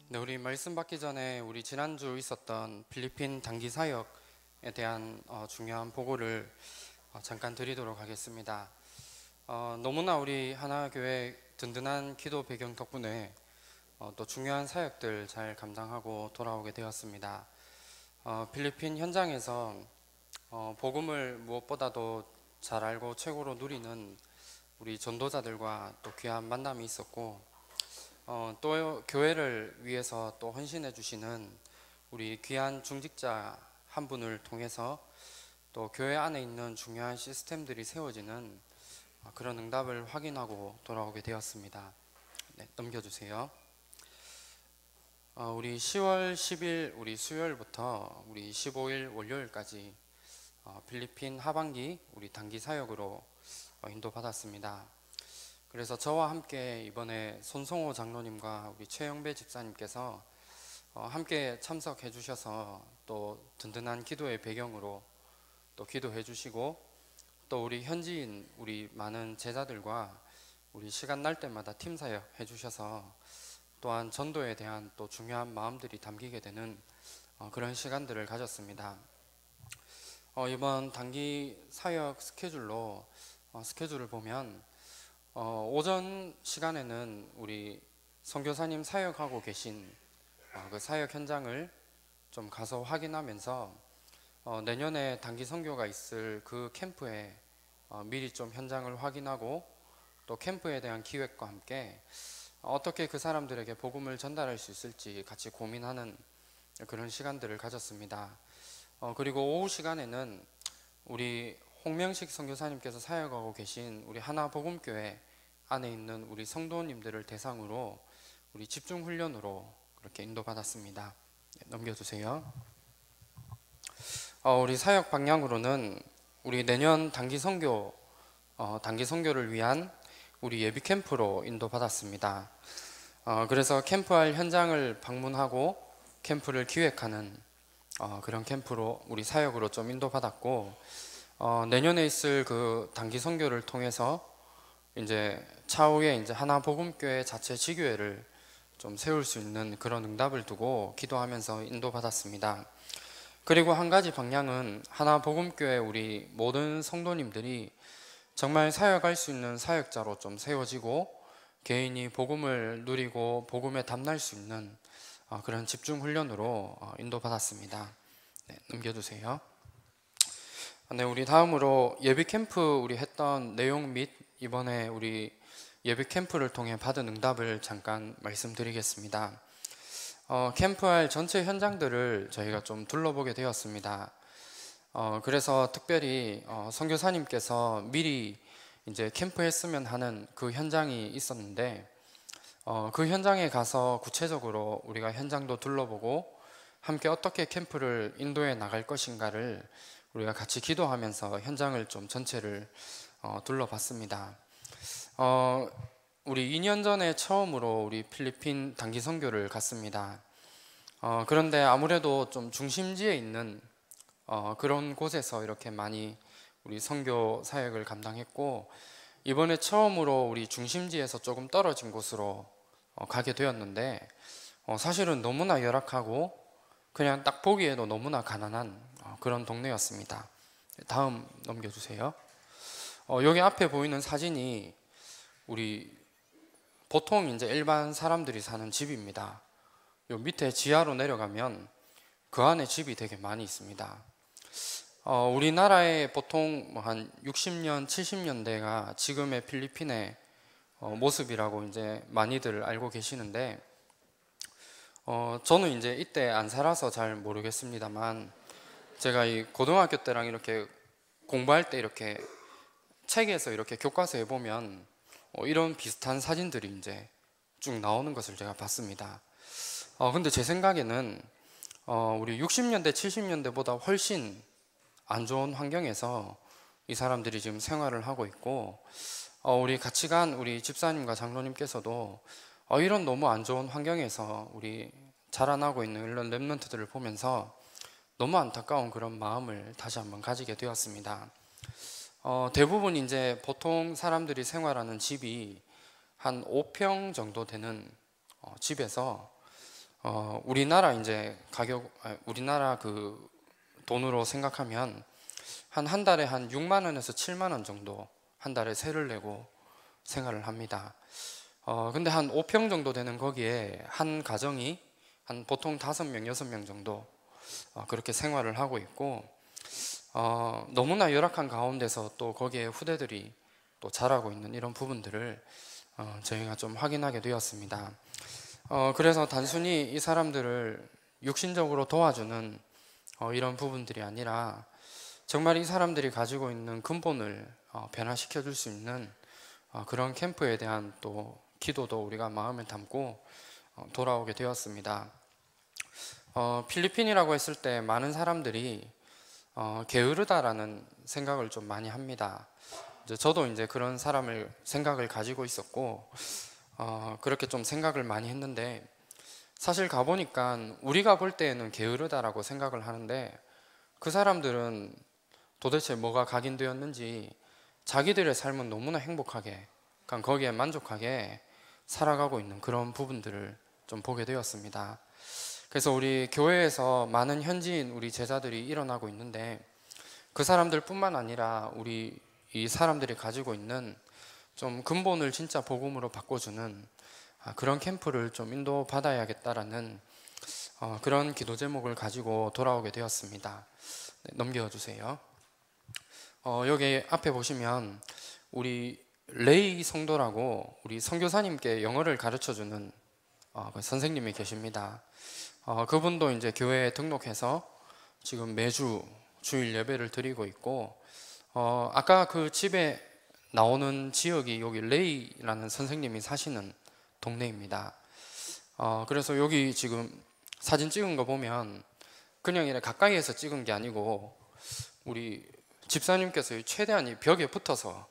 네, 우리 말씀 받기 전에 우리 지난주 있었던 필리핀 단기 사역에 대한 중요한 보고를 잠깐 드리도록 하겠습니다. 너무나 우리 하나교회 든든한 기도 배경 덕분에 또 중요한 사역들 잘 감당하고 돌아오게 되었습니다. 필리핀 현장에서 복음을 무엇보다도 잘 알고 최고로 누리는 우리 전도자들과 또 귀한 만남이 있었고, 또 교회를 위해서 또 헌신해 주시는 우리 귀한 중직자 한 분을 통해서 또 교회 안에 있는 중요한 시스템들이 세워지는 그런 응답을 확인하고 돌아오게 되었습니다. 네, 넘겨주세요. 우리 10월 10일 우리 수요일부터 우리 15일 월요일까지 필리핀 하반기 우리 단기 사역으로 인도받았습니다. 그래서 저와 함께 이번에 손성호 장로님과 우리 최영배 집사님께서 함께 참석해 주셔서 또 든든한 기도의 배경으로 또 기도해 주시고, 또 우리 현지인 우리 많은 제자들과 우리 시간 날 때마다 팀 사역 해 주셔서 또한 전도에 대한 또 중요한 마음들이 담기게 되는 그런 시간들을 가졌습니다. 이번 단기 사역 스케줄을 보면 오전 시간에는 우리 선교사님 사역하고 계신 그 사역 현장을 좀 가서 확인하면서 내년에 단기 선교가 있을 그 캠프에 미리 좀 현장을 확인하고 또 캠프에 대한 기획과 함께 어떻게 그 사람들에게 복음을 전달할 수 있을지 같이 고민하는 그런 시간들을 가졌습니다. 그리고 오후 시간에는 우리 홍명식 선교사님께서 사역하고 계신 우리 하나복음교회 안에 있는 우리 성도님들을 대상으로 우리 집중훈련으로 그렇게 인도받았습니다. 넘겨주세요. 우리 사역 방향으로는 우리 내년 단기 선교를 위한 우리 예비 캠프로 인도받았습니다. 그래서 캠프할 현장을 방문하고 캠프를 기획하는 그런 캠프로 우리 사역으로 좀 인도받았고, 내년에 있을 그 단기 선교를 통해서 이제 차후에 이제 하나복음교회 자체 지교회를 좀 세울 수 있는 그런 응답을 두고 기도하면서 인도받았습니다. 그리고 한 가지 방향은 하나복음교회 우리 모든 성도님들이 정말 사역할 수 있는 사역자로 좀 세워지고 개인이 복음을 누리고 복음에 담날 수 있는 그런 집중 훈련으로 인도받았습니다. 네, 넘겨주세요. 네, 우리 다음으로 예비 캠프 우리 했던 내용 및 이번에 우리 예비 캠프를 통해 받은 응답을 잠깐 말씀드리겠습니다. 캠프할 전체 현장들을 저희가 좀 둘러보게 되었습니다. 그래서 특별히 선교사님께서 미리 이제 캠프했으면 하는 그 현장이 있었는데, 그 현장에 가서 구체적으로 우리가 현장도 둘러보고 함께 어떻게 캠프를 인도해 나갈 것인가를 우리가 같이 기도하면서 현장을 좀 전체를 둘러봤습니다. 우리 2년 전에 처음으로 우리 필리핀 단기 선교를 갔습니다. 그런데 아무래도 좀 중심지에 있는 그런 곳에서 이렇게 많이 우리 선교 사역을 감당했고, 이번에 처음으로 우리 중심지에서 조금 떨어진 곳으로 가게 되었는데, 사실은 너무나 열악하고 그냥 딱 보기에도 너무나 가난한 그런 동네였습니다. 다음 넘겨주세요. 여기 앞에 보이는 사진이 우리 보통 이제 일반 사람들이 사는 집입니다. 요 밑에 지하로 내려가면 그 안에 집이 되게 많이 있습니다. 우리나라의 보통 한 60년, 70년대가 지금의 필리핀의 모습이라고 이제 많이들 알고 계시는데, 저는 이제 이때 안 살아서 잘 모르겠습니다만, 제가 이 고등학교 때랑 이렇게 공부할 때 이렇게 책에서 이렇게 교과서에 보면 이런 비슷한 사진들이 이제 쭉 나오는 것을 제가 봤습니다. 근데 제 생각에는 우리 60년대, 70년대보다 훨씬 안 좋은 환경에서 이 사람들이 지금 생활을 하고 있고, 우리 같이 간 우리 집사님과 장로님께서도 이런 너무 안 좋은 환경에서 우리 자라나고 있는 이런 랩런트들을 보면서 너무 안타까운 그런 마음을 다시 한번 가지게 되었습니다. 대부분 이제 보통 사람들이 생활하는 집이 한 5평 정도 되는 집에서 우리나라 이제 우리나라 그 돈으로 생각하면 한 달에 한 6만 원에서 7만 원 정도 한 달에 세를 내고 생활을 합니다. 근데 한 5평 정도 되는 거기에 한 가정이 한 보통 5명, 6명 정도 그렇게 생활을 하고 있고, 너무나 열악한 가운데서 또 거기에 후대들이 또 자라고 있는 이런 부분들을 저희가 좀 확인하게 되었습니다. 그래서 단순히 이 사람들을 육신적으로 도와주는 이런 부분들이 아니라 정말 이 사람들이 가지고 있는 근본을 변화시켜 줄 수 있는 그런 캠프에 대한 또 기도도 우리가 마음에 담고 돌아오게 되었습니다. 필리핀이라고 했을 때 많은 사람들이 게으르다라는 생각을 좀 많이 합니다. 저도 이제 그런 생각을 가지고 있었고, 그렇게 좀 생각을 많이 했는데, 사실 가보니까 우리가 볼 때에는 게으르다라고 생각을 하는데, 그 사람들은 도대체 뭐가 각인되었는지 자기들의 삶은 너무나 행복하게, 그러니까 거기에 만족하게 살아가고 있는 그런 부분들을 좀 보게 되었습니다. 그래서 우리 교회에서 많은 현지인 우리 제자들이 일어나고 있는데, 그 사람들 뿐만 아니라 우리 이 사람들이 가지고 있는 좀 근본을 진짜 복음으로 바꿔주는 그런 캠프를 좀 인도받아야겠다라는 그런 기도 제목을 가지고 돌아오게 되었습니다. 네, 넘겨주세요. 여기 앞에 보시면 우리 레이 성도라고 우리 선교사님께 영어를 가르쳐주는 그 선생님이 계십니다. 그분도 이제 교회에 등록해서 지금 매주 주일 예배를 드리고 있고, 아까 그 집에 나오는 지역이 여기 레이라는 선생님이 사시는 동네입니다. 그래서 여기 지금 사진 찍은 거 보면 그냥 이렇게 가까이에서 찍은 게 아니고 우리 집사님께서 최대한 이 벽에 붙어서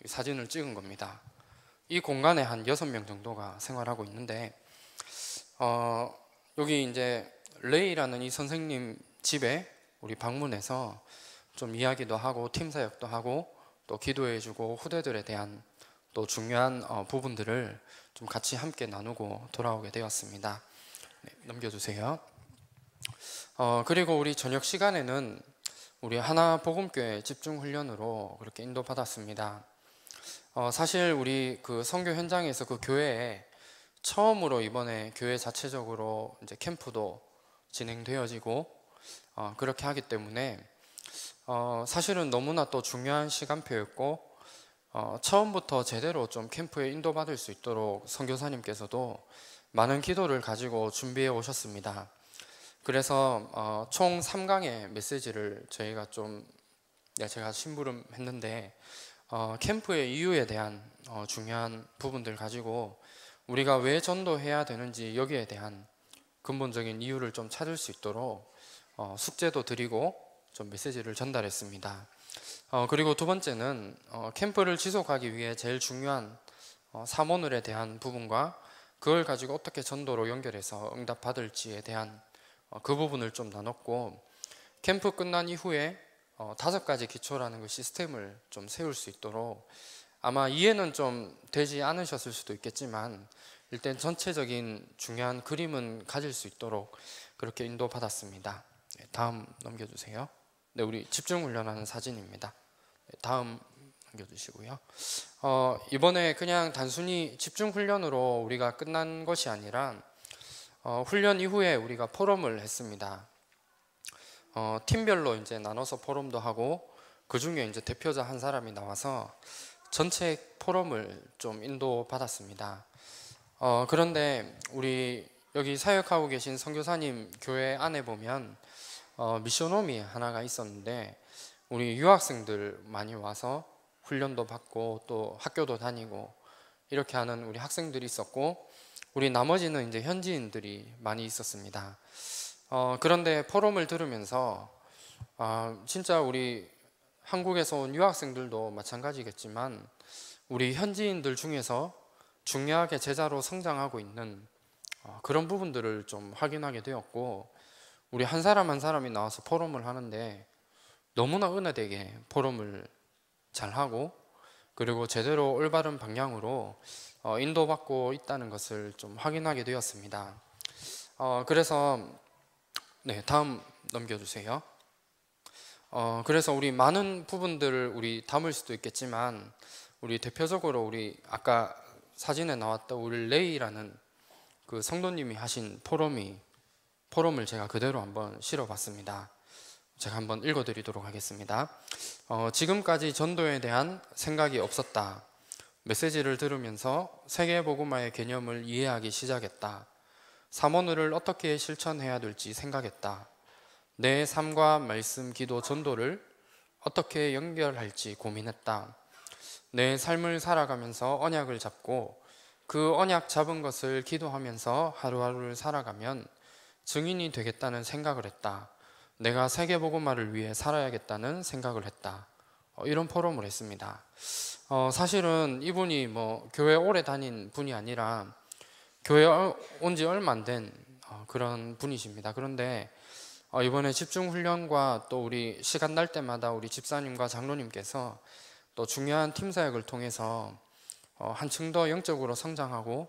사진을 찍은 겁니다. 이 공간에 한 6명 정도가 생활하고 있는데, 여기 이제 레이라는 이 선생님 집에 우리 방문해서 좀 이야기도 하고 팀 사역도 하고 또 기도해주고 후대들에 대한 또 중요한 부분들을 좀 같이 함께 나누고 돌아오게 되었습니다. 네, 넘겨주세요. 그리고 우리 저녁 시간에는 우리 하나복음교회 집중훈련으로 그렇게 인도받았습니다. 사실 우리 그 선교 현장에서 그 교회에 처음으로 이번에 교회 자체적으로 이제 캠프도 진행되어지고 그렇게 하기 때문에 사실은 너무나 또 중요한 시간표였고, 처음부터 제대로 좀 캠프에 인도받을 수 있도록 선교사님께서도 많은 기도를 가지고 준비해 오셨습니다. 그래서 총 3강의 메시지를 제가 심부름했는데, 캠프의 이유에 대한 중요한 부분들 가지고 우리가 왜 전도해야 되는지 여기에 대한 근본적인 이유를 좀 찾을 수 있도록 숙제도 드리고 좀 메시지를 전달했습니다. 그리고 두 번째는 캠프를 지속하기 위해 제일 중요한 사모늘에 대한 부분과 그걸 가지고 어떻게 전도로 연결해서 응답받을지에 대한 그 부분을 좀 나눴고, 캠프 끝난 이후에 5가지 기초라는 그 시스템을 좀 세울 수 있도록, 아마 이해는 좀 되지 않으셨을 수도 있겠지만 일단 전체적인 중요한 그림은 가질 수 있도록 그렇게 인도받았습니다. 네, 다음 넘겨주세요. 네, 우리 집중훈련하는 사진입니다. 네, 다음 넘겨주시고요. 이번에 그냥 단순히 집중훈련으로 우리가 끝난 것이 아니라 훈련 이후에 우리가 포럼을 했습니다. 팀별로 이제 나눠서 포럼도 하고, 그 중에 이제 대표자 한 사람이 나와서 전체 포럼을 좀 인도받았습니다. 그런데 우리 여기 사역하고 계신 선교사님 교회 안에 보면 미션홈이 하나가 있었는데, 우리 유학생들 많이 와서 훈련도 받고 또 학교도 다니고 이렇게 하는 우리 학생들이 있었고, 우리 나머지는 이제 현지인들이 많이 있었습니다. 그런데 포럼을 들으면서 진짜 우리 한국에서 온 유학생들도 마찬가지겠지만 우리 현지인들 중에서 중요하게 제자로 성장하고 있는 그런 부분들을 좀 확인하게 되었고, 우리 한 사람 한 사람이 나와서 포럼을 하는데 너무나 은혜되게 포럼을 잘하고, 그리고 제대로 올바른 방향으로 인도받고 있다는 것을 좀 확인하게 되었습니다. 그래서 네, 다음 넘겨주세요. 그래서 우리 많은 부분들을 우리 담을 수도 있겠지만 우리 대표적으로 우리 아까 사진에 나왔던 우리 레이라는 그 성도님이 하신 포럼을 제가 그대로 한번 실어봤습니다. 제가 한번 읽어드리도록 하겠습니다. 지금까지 전도에 대한 생각이 없었다. 메시지를 들으면서 세계복음화의 개념을 이해하기 시작했다. 사모늘을 어떻게 실천해야 될지 생각했다. 내 삶과 말씀, 기도, 전도를 어떻게 연결할지 고민했다. 내 삶을 살아가면서 언약을 잡고 그 언약 잡은 것을 기도하면서 하루하루를 살아가면 증인이 되겠다는 생각을 했다. 내가 세계복음화를 위해 살아야겠다는 생각을 했다. 이런 포럼을 했습니다. 사실은 이분이 뭐 교회 오래 다닌 분이 아니라 교회 온 지 얼마 안 된 그런 분이십니다. 그런데 이번에 집중훈련과 또 우리 시간 날 때마다 우리 집사님과 장로님께서 또 중요한 팀 사역을 통해서 한층 더 영적으로 성장하고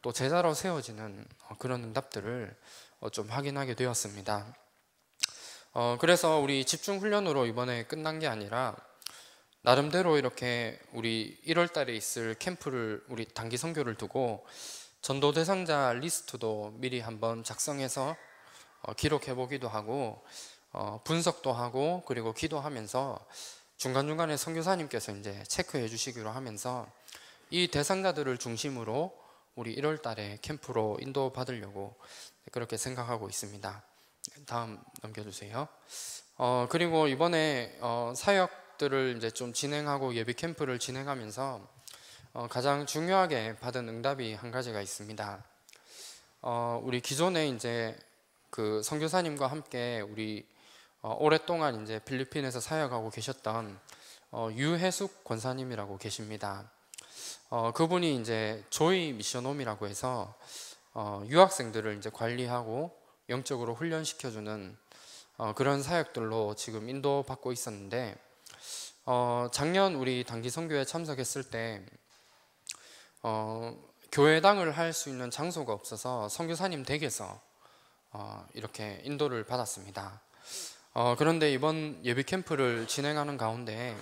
또 제자로 세워지는 그런 응답들을 좀 확인하게 되었습니다. 그래서 우리 집중훈련으로 이번에 끝난 게 아니라 나름대로 이렇게 우리 1월 달에 있을 캠프를 우리 단기 선교를 두고 전도 대상자 리스트도 미리 한번 작성해서 기록해 보기도 하고 분석도 하고 그리고 기도하면서 중간중간에 선교사님께서 이제 체크해 주시기로 하면서 이 대상자들을 중심으로 우리 1월 달에 캠프로 인도받으려고 그렇게 생각하고 있습니다. 다음 넘겨주세요. 그리고 이번에 사역들을 이제 좀 진행하고 예비 캠프를 진행하면서 가장 중요하게 받은 응답이 한 가지가 있습니다. 우리 기존에 이제 그 선교사님과 함께 우리 오랫동안 이제 필리핀에서 사역하고 계셨던 유해숙 권사님이라고 계십니다. 그분이 이제 조이 미션홈이라고 해서 유학생들을 이제 관리하고 영적으로 훈련시켜주는 그런 사역들로 지금 인도받고 있었는데 작년 우리 단기 선교에 참석했을 때 교회당을 할 수 있는 장소가 없어서 선교사님 댁에서 이렇게 인도를 받았습니다. 그런데 이번 예비 캠프를 진행하는 가운데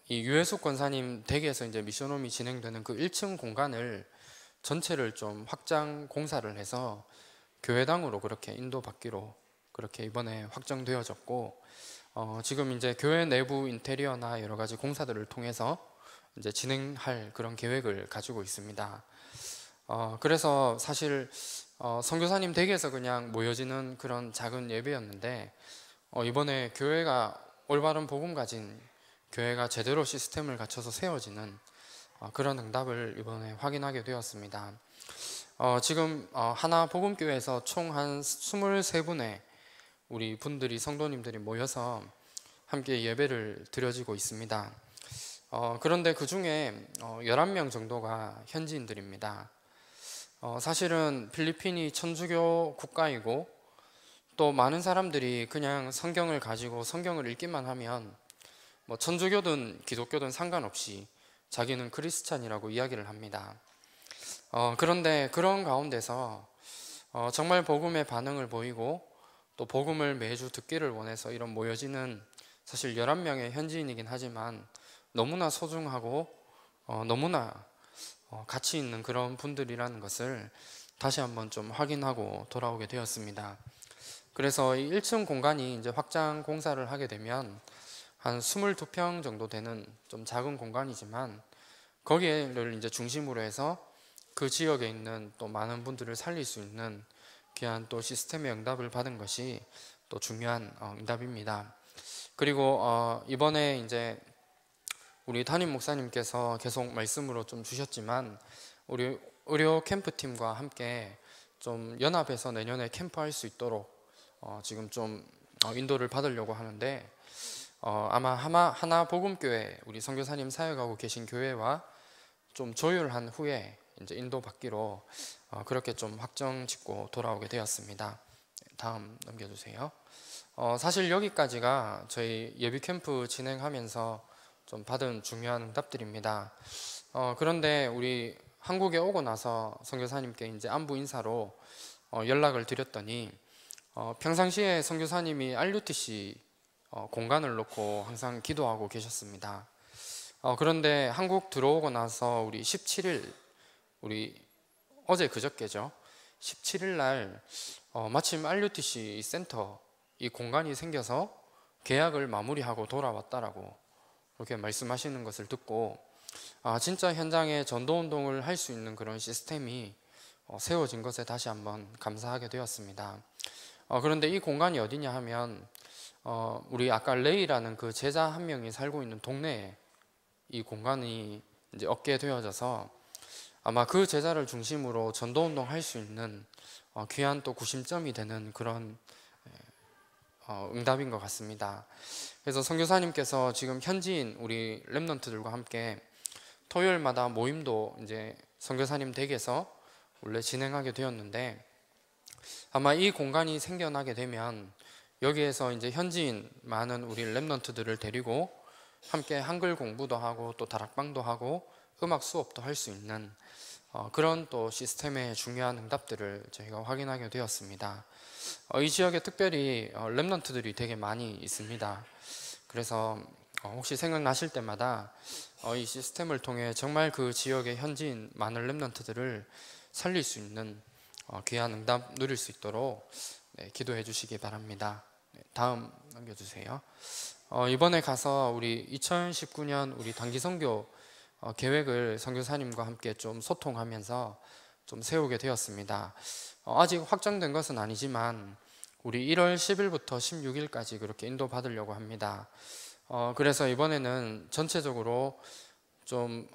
이 유해숙 권사님 댁에서 이제 미션홈이 진행되는 그 1층 공간을 전체를 좀 확장 공사를 해서 교회당으로 그렇게 인도받기로 그렇게 이번에 확정되어졌고 지금 이제 교회 내부 인테리어나 여러 가지 공사들을 통해서 이제 진행할 그런 계획을 가지고 있습니다. 그래서 사실 선교사님 댁에서 그냥 모여지는 그런 작은 예배였는데 이번에 교회가 올바른 복음 가진 교회가 제대로 시스템을 갖춰서 세워지는 그런 응답을 이번에 확인하게 되었습니다. 지금 하나 복음교회에서 총 한 23분의 우리 분들이 성도님들이 모여서 함께 예배를 드려지고 있습니다. 그런데 그 중에 11명 정도가 현지인들입니다. 사실은 필리핀이 천주교 국가이고 또 많은 사람들이 그냥 성경을 가지고 성경을 읽기만 하면 뭐 천주교든 기독교든 상관없이 자기는 크리스찬이라고 이야기를 합니다. 그런데 그런 가운데서 정말 복음의 반응을 보이고 또 복음을 매주 듣기를 원해서 이런 모여지는 사실 11명의 현지인이긴 하지만 너무나 소중하고 너무나 가치 있는 그런 분들이라는 것을 다시 한번 좀 확인하고 돌아오게 되었습니다. 그래서 이 1층 공간이 이제 확장 공사를 하게 되면 한 22평 정도 되는 좀 작은 공간이지만 거기를 이제 중심으로 해서 그 지역에 있는 또 많은 분들을 살릴 수 있는 귀한 또 시스템의 응답을 받은 것이 또 중요한 응답입니다. 그리고 이번에 이제 우리 담임 목사님께서 계속 말씀으로 좀 주셨지만 우리 의료 캠프팀과 함께 좀 연합해서 내년에 캠프할 수 있도록 지금 좀 인도를 받으려고 하는데 아마 하나 복음교회 우리 선교사님 사역하고 계신 교회와 좀 조율한 후에 이제 인도 받기로 그렇게 좀 확정 짓고 돌아오게 되었습니다. 다음 넘겨주세요. 사실 여기까지가 저희 예비 캠프 진행하면서 좀 받은 중요한 응답들입니다. 그런데 우리 한국에 오고 나서 선교사님께 이제 안부 인사로 연락을 드렸더니 평상시에 선교사님이 RUTC 공간을 놓고 항상 기도하고 계셨습니다. 그런데 한국 들어오고 나서 우리 17일, 우리 어제 그저께죠. 17일 날 마침 RUTC 센터 이 공간이 생겨서 계약을 마무리하고 돌아왔다라고 그렇게 말씀하시는 것을 듣고 진짜 현장에 전도운동을 할 수 있는 그런 시스템이 세워진 것에 다시 한번 감사하게 되었습니다. 그런데 이 공간이 어디냐 하면 우리 아까 레이라는 그 제자 한 명이 살고 있는 동네에 이 공간이 이제 얻게 되어져서 아마 그 제자를 중심으로 전도운동 할 수 있는 귀한 또 구심점이 되는 그런 응답인 것 같습니다. 그래서 선교사님께서 지금 현지인 우리 렘넌트들과 함께 토요일마다 모임도 이제 선교사님 댁에서 원래 진행하게 되었는데 아마 이 공간이 생겨나게 되면 여기에서 이제 현지인 많은 우리 렘넌트들을 데리고 함께 한글 공부도 하고 또 다락방도 하고 음악 수업도 할 수 있는 그런 또 시스템의 중요한 응답들을 저희가 확인하게 되었습니다. 이 지역에 특별히 렘넌트들이 되게 많이 있습니다. 그래서 혹시 생각나실 때마다 이 시스템을 통해 정말 그 지역의 현지인 많은 렘넌트들을 살릴 수 있는 귀한 응답 누릴 수 있도록 기도해 주시기 바랍니다. 다음 넘겨주세요. 이번에 가서 우리 2019년 우리 단기 선교 계획을 선교사님과 함께 좀 소통하면서 좀 세우게 되었습니다. 아직 확정된 것은 아니지만 우리 1월 10일부터 16일까지 그렇게 인도 받으려고 합니다. 그래서 이번에는 전체적으로 좀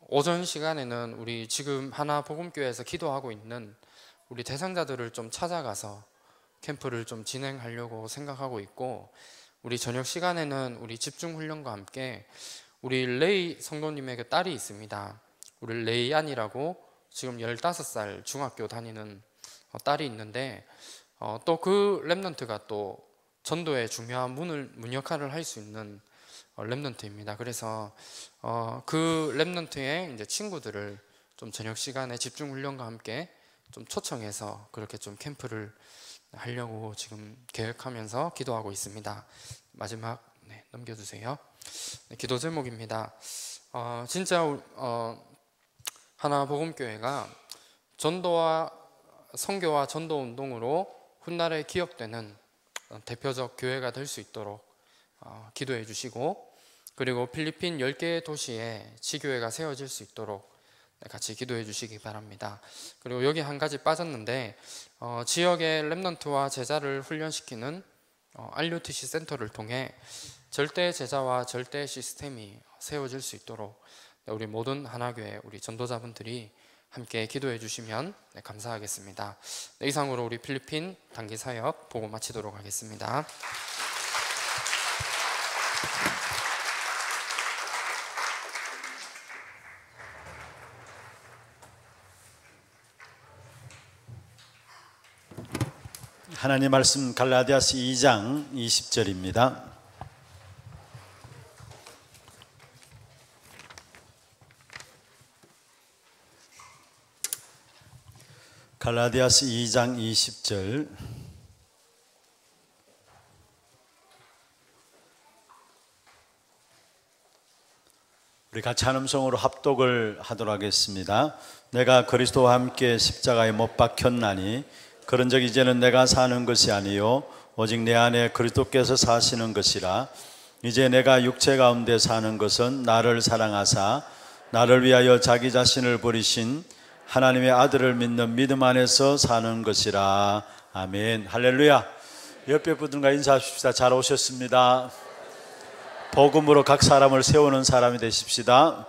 오전 시간에는 우리 지금 하나 복음교회에서 기도하고 있는 우리 대상자들을 좀 찾아가서 캠프를 좀 진행하려고 생각하고 있고, 우리 저녁 시간에는 우리 집중훈련과 함께 우리 레이 성도님에게 딸이 있습니다. 우리 레이안이라고 지금 15살 중학교 다니는 딸이 있는데 또 그 렘넌트가 또 전도의 중요한 문 역할을 할 수 있는 렘넌트입니다. 그래서 그 렘넌트의 이제 친구들을 좀 저녁 시간에 집중 훈련과 함께 좀 초청해서 그렇게 좀 캠프를 하려고 지금 계획하면서 기도하고 있습니다. 마지막 넘겨주세요. 기도 제목입니다. 진짜 하나 복음교회가 전도와 선교와 전도 운동으로 훗날에 기억되는 대표적 교회가 될 수 있도록 기도해 주시고, 그리고 필리핀 10개의 도시에 지교회가 세워질 수 있도록 같이 기도해 주시기 바랍니다. 그리고 여기 한 가지 빠졌는데 지역의 렘넌트와 제자를 훈련시키는 RUTC 센터를 통해 절대 제자와 절대 시스템이 세워질 수 있도록 우리 모든 하나교회 우리 전도자분들이 함께 기도해 주시면 감사하겠습니다. 이상으로 우리 필리핀 단기 사역 보고 마치도록 하겠습니다. 하나님 말씀 갈라디아서 2장 20절입니다. 갈라디아서 2장 20절. 우리 같이 한 음성으로 합독을 하도록 하겠습니다. 내가 그리스도와 함께 십자가에 못 박혔나니 그런즉 이제는 내가 사는 것이 아니요 오직 내 안에 그리스도께서 사시는 것이라. 이제 내가 육체 가운데 사는 것은 나를 사랑하사 나를 위하여 자기 자신을 버리신 하나님의 아들을 믿는 믿음 안에서 사는 것이라. 아멘. 할렐루야. 옆에 분들과 인사하십시다. 잘 오셨습니다. 복음으로 각 사람을 세우는 사람이 되십시다.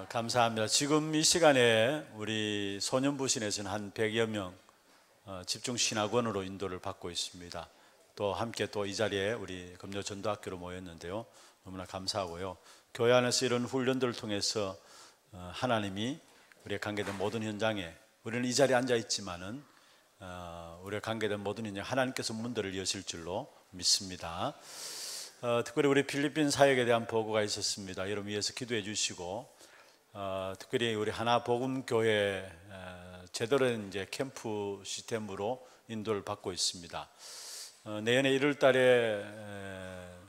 감사합니다. 지금 이 시간에 우리 소년부신에서는 한 100여 명 집중신학원으로 인도를 받고 있습니다. 또 함께 또 이 자리에 우리 금요 전도학교로 모였는데요. 너무나 감사하고요. 교회 안에서 이런 훈련들을 통해서 하나님이 우리가 관계된 모든 현장에, 우리는 이 자리에 앉아 있지만은 우리가 관계된 모든 현장에 하나님께서 문들을 여실 줄로 믿습니다. 특별히 우리 필리핀 사역에 대한 보고가 있었습니다. 여러분 위해서 기도해 주시고 특별히 우리 하나 복음 교회 제대로 된 이제 캠프 시스템으로 인도를 받고 있습니다. 내년에 1월 달에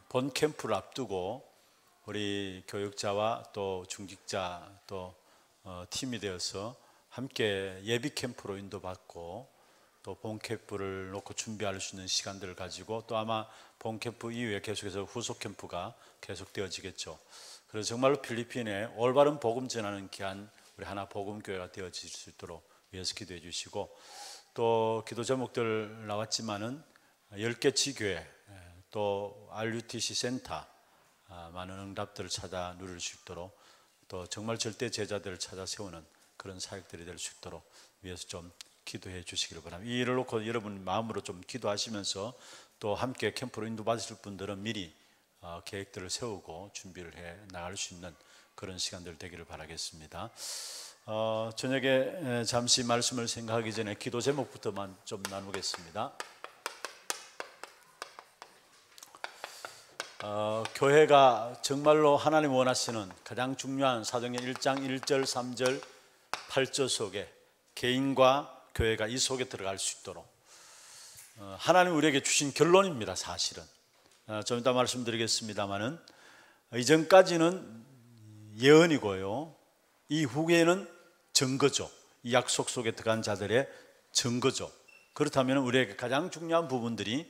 본 캠프를 앞두고 우리 교육자와 또 중직자 또 팀이 되어서 함께 예비 캠프로 인도받고 또 본 캠프를 놓고 준비할 수 있는 시간들을 가지고 또 아마 본 캠프 이후에 계속해서 후속 캠프가 계속되어지겠죠. 그래서 정말로 필리핀에 올바른 복음 전하는 귀한 우리 하나 복음 교회가 되어질 수 있도록 위해서 기도해 주시고, 또 기도 제목들 나왔지만은 10개 지교회 또 RUTC 센터 많은 응답들을 찾아 누릴 수 있도록, 또 정말 절대 제자들을 찾아 세우는 그런 사역들이 될 수 있도록 위해서 좀 기도해 주시기를 바랍니다. 이 일을 놓고 여러분 마음으로 좀 기도하시면서 또 함께 캠프로 인도받으실 분들은 미리 계획들을 세우고 준비를 해 나갈 수 있는 그런 시간들 되기를 바라겠습니다. 저녁에 잠시 말씀을 생각하기 전에 기도 제목부터만 좀 나누겠습니다. 교회가 정말로 하나님 원하시는 가장 중요한 사도행전 1장 1절 3절 8절 속에 개인과 교회가 이 속에 들어갈 수 있도록 하나님 우리에게 주신 결론입니다. 사실은 좀 이따 말씀드리겠습니다만은 이전까지는 예언이고요, 이 후에는 증거죠. 이 약속 속에 들어간 자들의 증거죠. 그렇다면 우리에게 가장 중요한 부분들이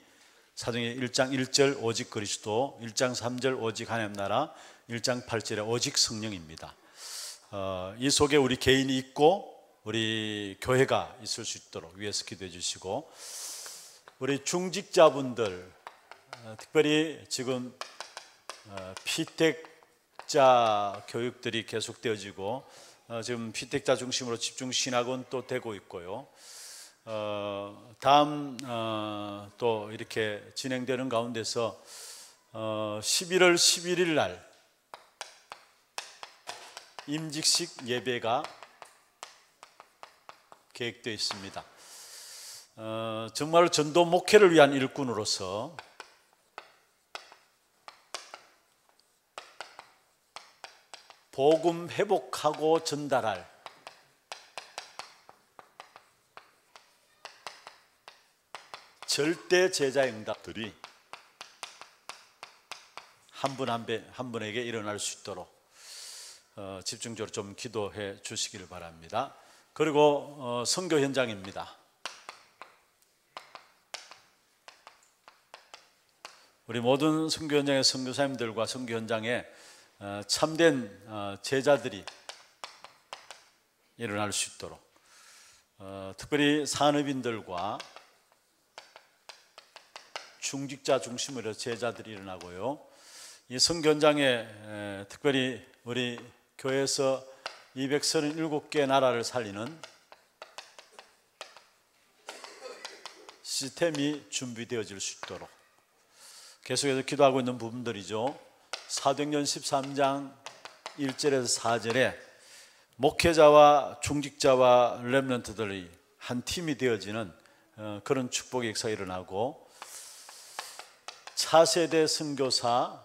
사도행전 1장 1절 오직 그리스도, 1장 3절 오직 하나님 나라, 1장 8절에 오직 성령입니다. 이 속에 우리 개인이 있고 우리 교회가 있을 수 있도록 위해서 기도해 주시고, 우리 중직자분들 특별히 지금 피택자 교육들이 계속되어지고 지금 피택자 중심으로 집중 신학원 또 되고 있고요. 다음 또 이렇게 진행되는 가운데서 11월 11일 날 임직식 예배가 계획되어 있습니다. 정말 전도 목회를 위한 일꾼으로서 복음 회복하고 전달할 절대 제자의 응답들이 한 분 한 분에게 일어날 수 있도록 집중적으로 좀 기도해 주시기를 바랍니다. 그리고 선교 현장입니다. 우리 모든 선교 현장의 선교사님들과 선교 현장에 참된 제자들이 일어날 수 있도록 특별히 산업인들과 중직자 중심으로 제자들이 일어나고요, 이 선교 현장에 특별히 우리 교회에서 237개 나라를 살리는 시스템이 준비되어질 수 있도록 계속해서 기도하고 있는 부분들이죠. 사도행전 13장 1절에서 4절에 목회자와 중직자와 렘넌트들이 한 팀이 되어지는 그런 축복의 역사가 일어나고, 차세대 선교사,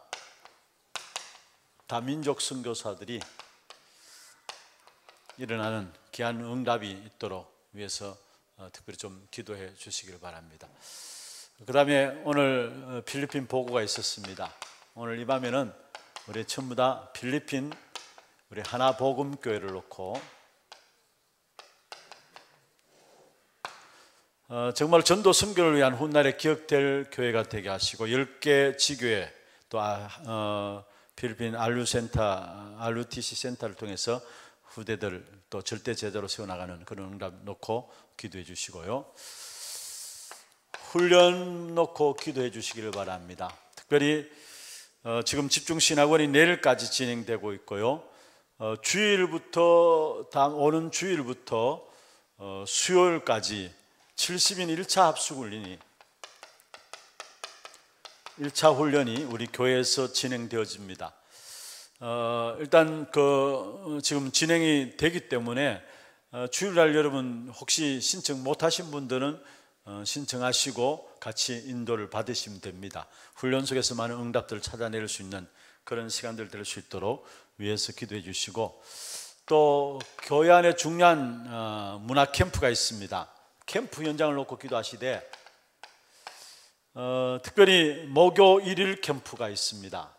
다민족 선교사들이 일어나는 귀한 응답이 있도록 위해서 특별히 좀 기도해 주시길 바랍니다. 그 다음에 오늘 필리핀 보고가 있었습니다. 오늘 이 밤에는 우리 전부 다 필리핀 우리 하나 복음 교회를 놓고 정말 전도 선교를 위한 훗날에 기억될 교회가 되게 하시고, 10개 지교회 또 필리핀 RUTC 센터를 통해서 후대들 또 절대 제자로 세워나가는 그런 응답 놓고 기도해 주시고요, 훈련 놓고 기도해 주시기를 바랍니다. 특별히 지금 집중신학원이 내일까지 진행되고 있고요, 주일부터 오는 주일부터 수요일까지 70인 1차 합숙훈련이 1차 훈련이 우리 교회에서 진행되어집니다. 일단 지금 진행이 되기 때문에 주일날 여러분 혹시 신청 못하신 분들은 신청하시고 같이 인도를 받으시면 됩니다. 훈련 속에서 많은 응답들을 찾아낼 수 있는 그런 시간들 될 수 있도록 위해서 기도해 주시고, 또 교회 안에 중요한 문화 캠프가 있습니다. 캠프 현장을 놓고 기도하시되 특별히 목요 일일 캠프가 있습니다.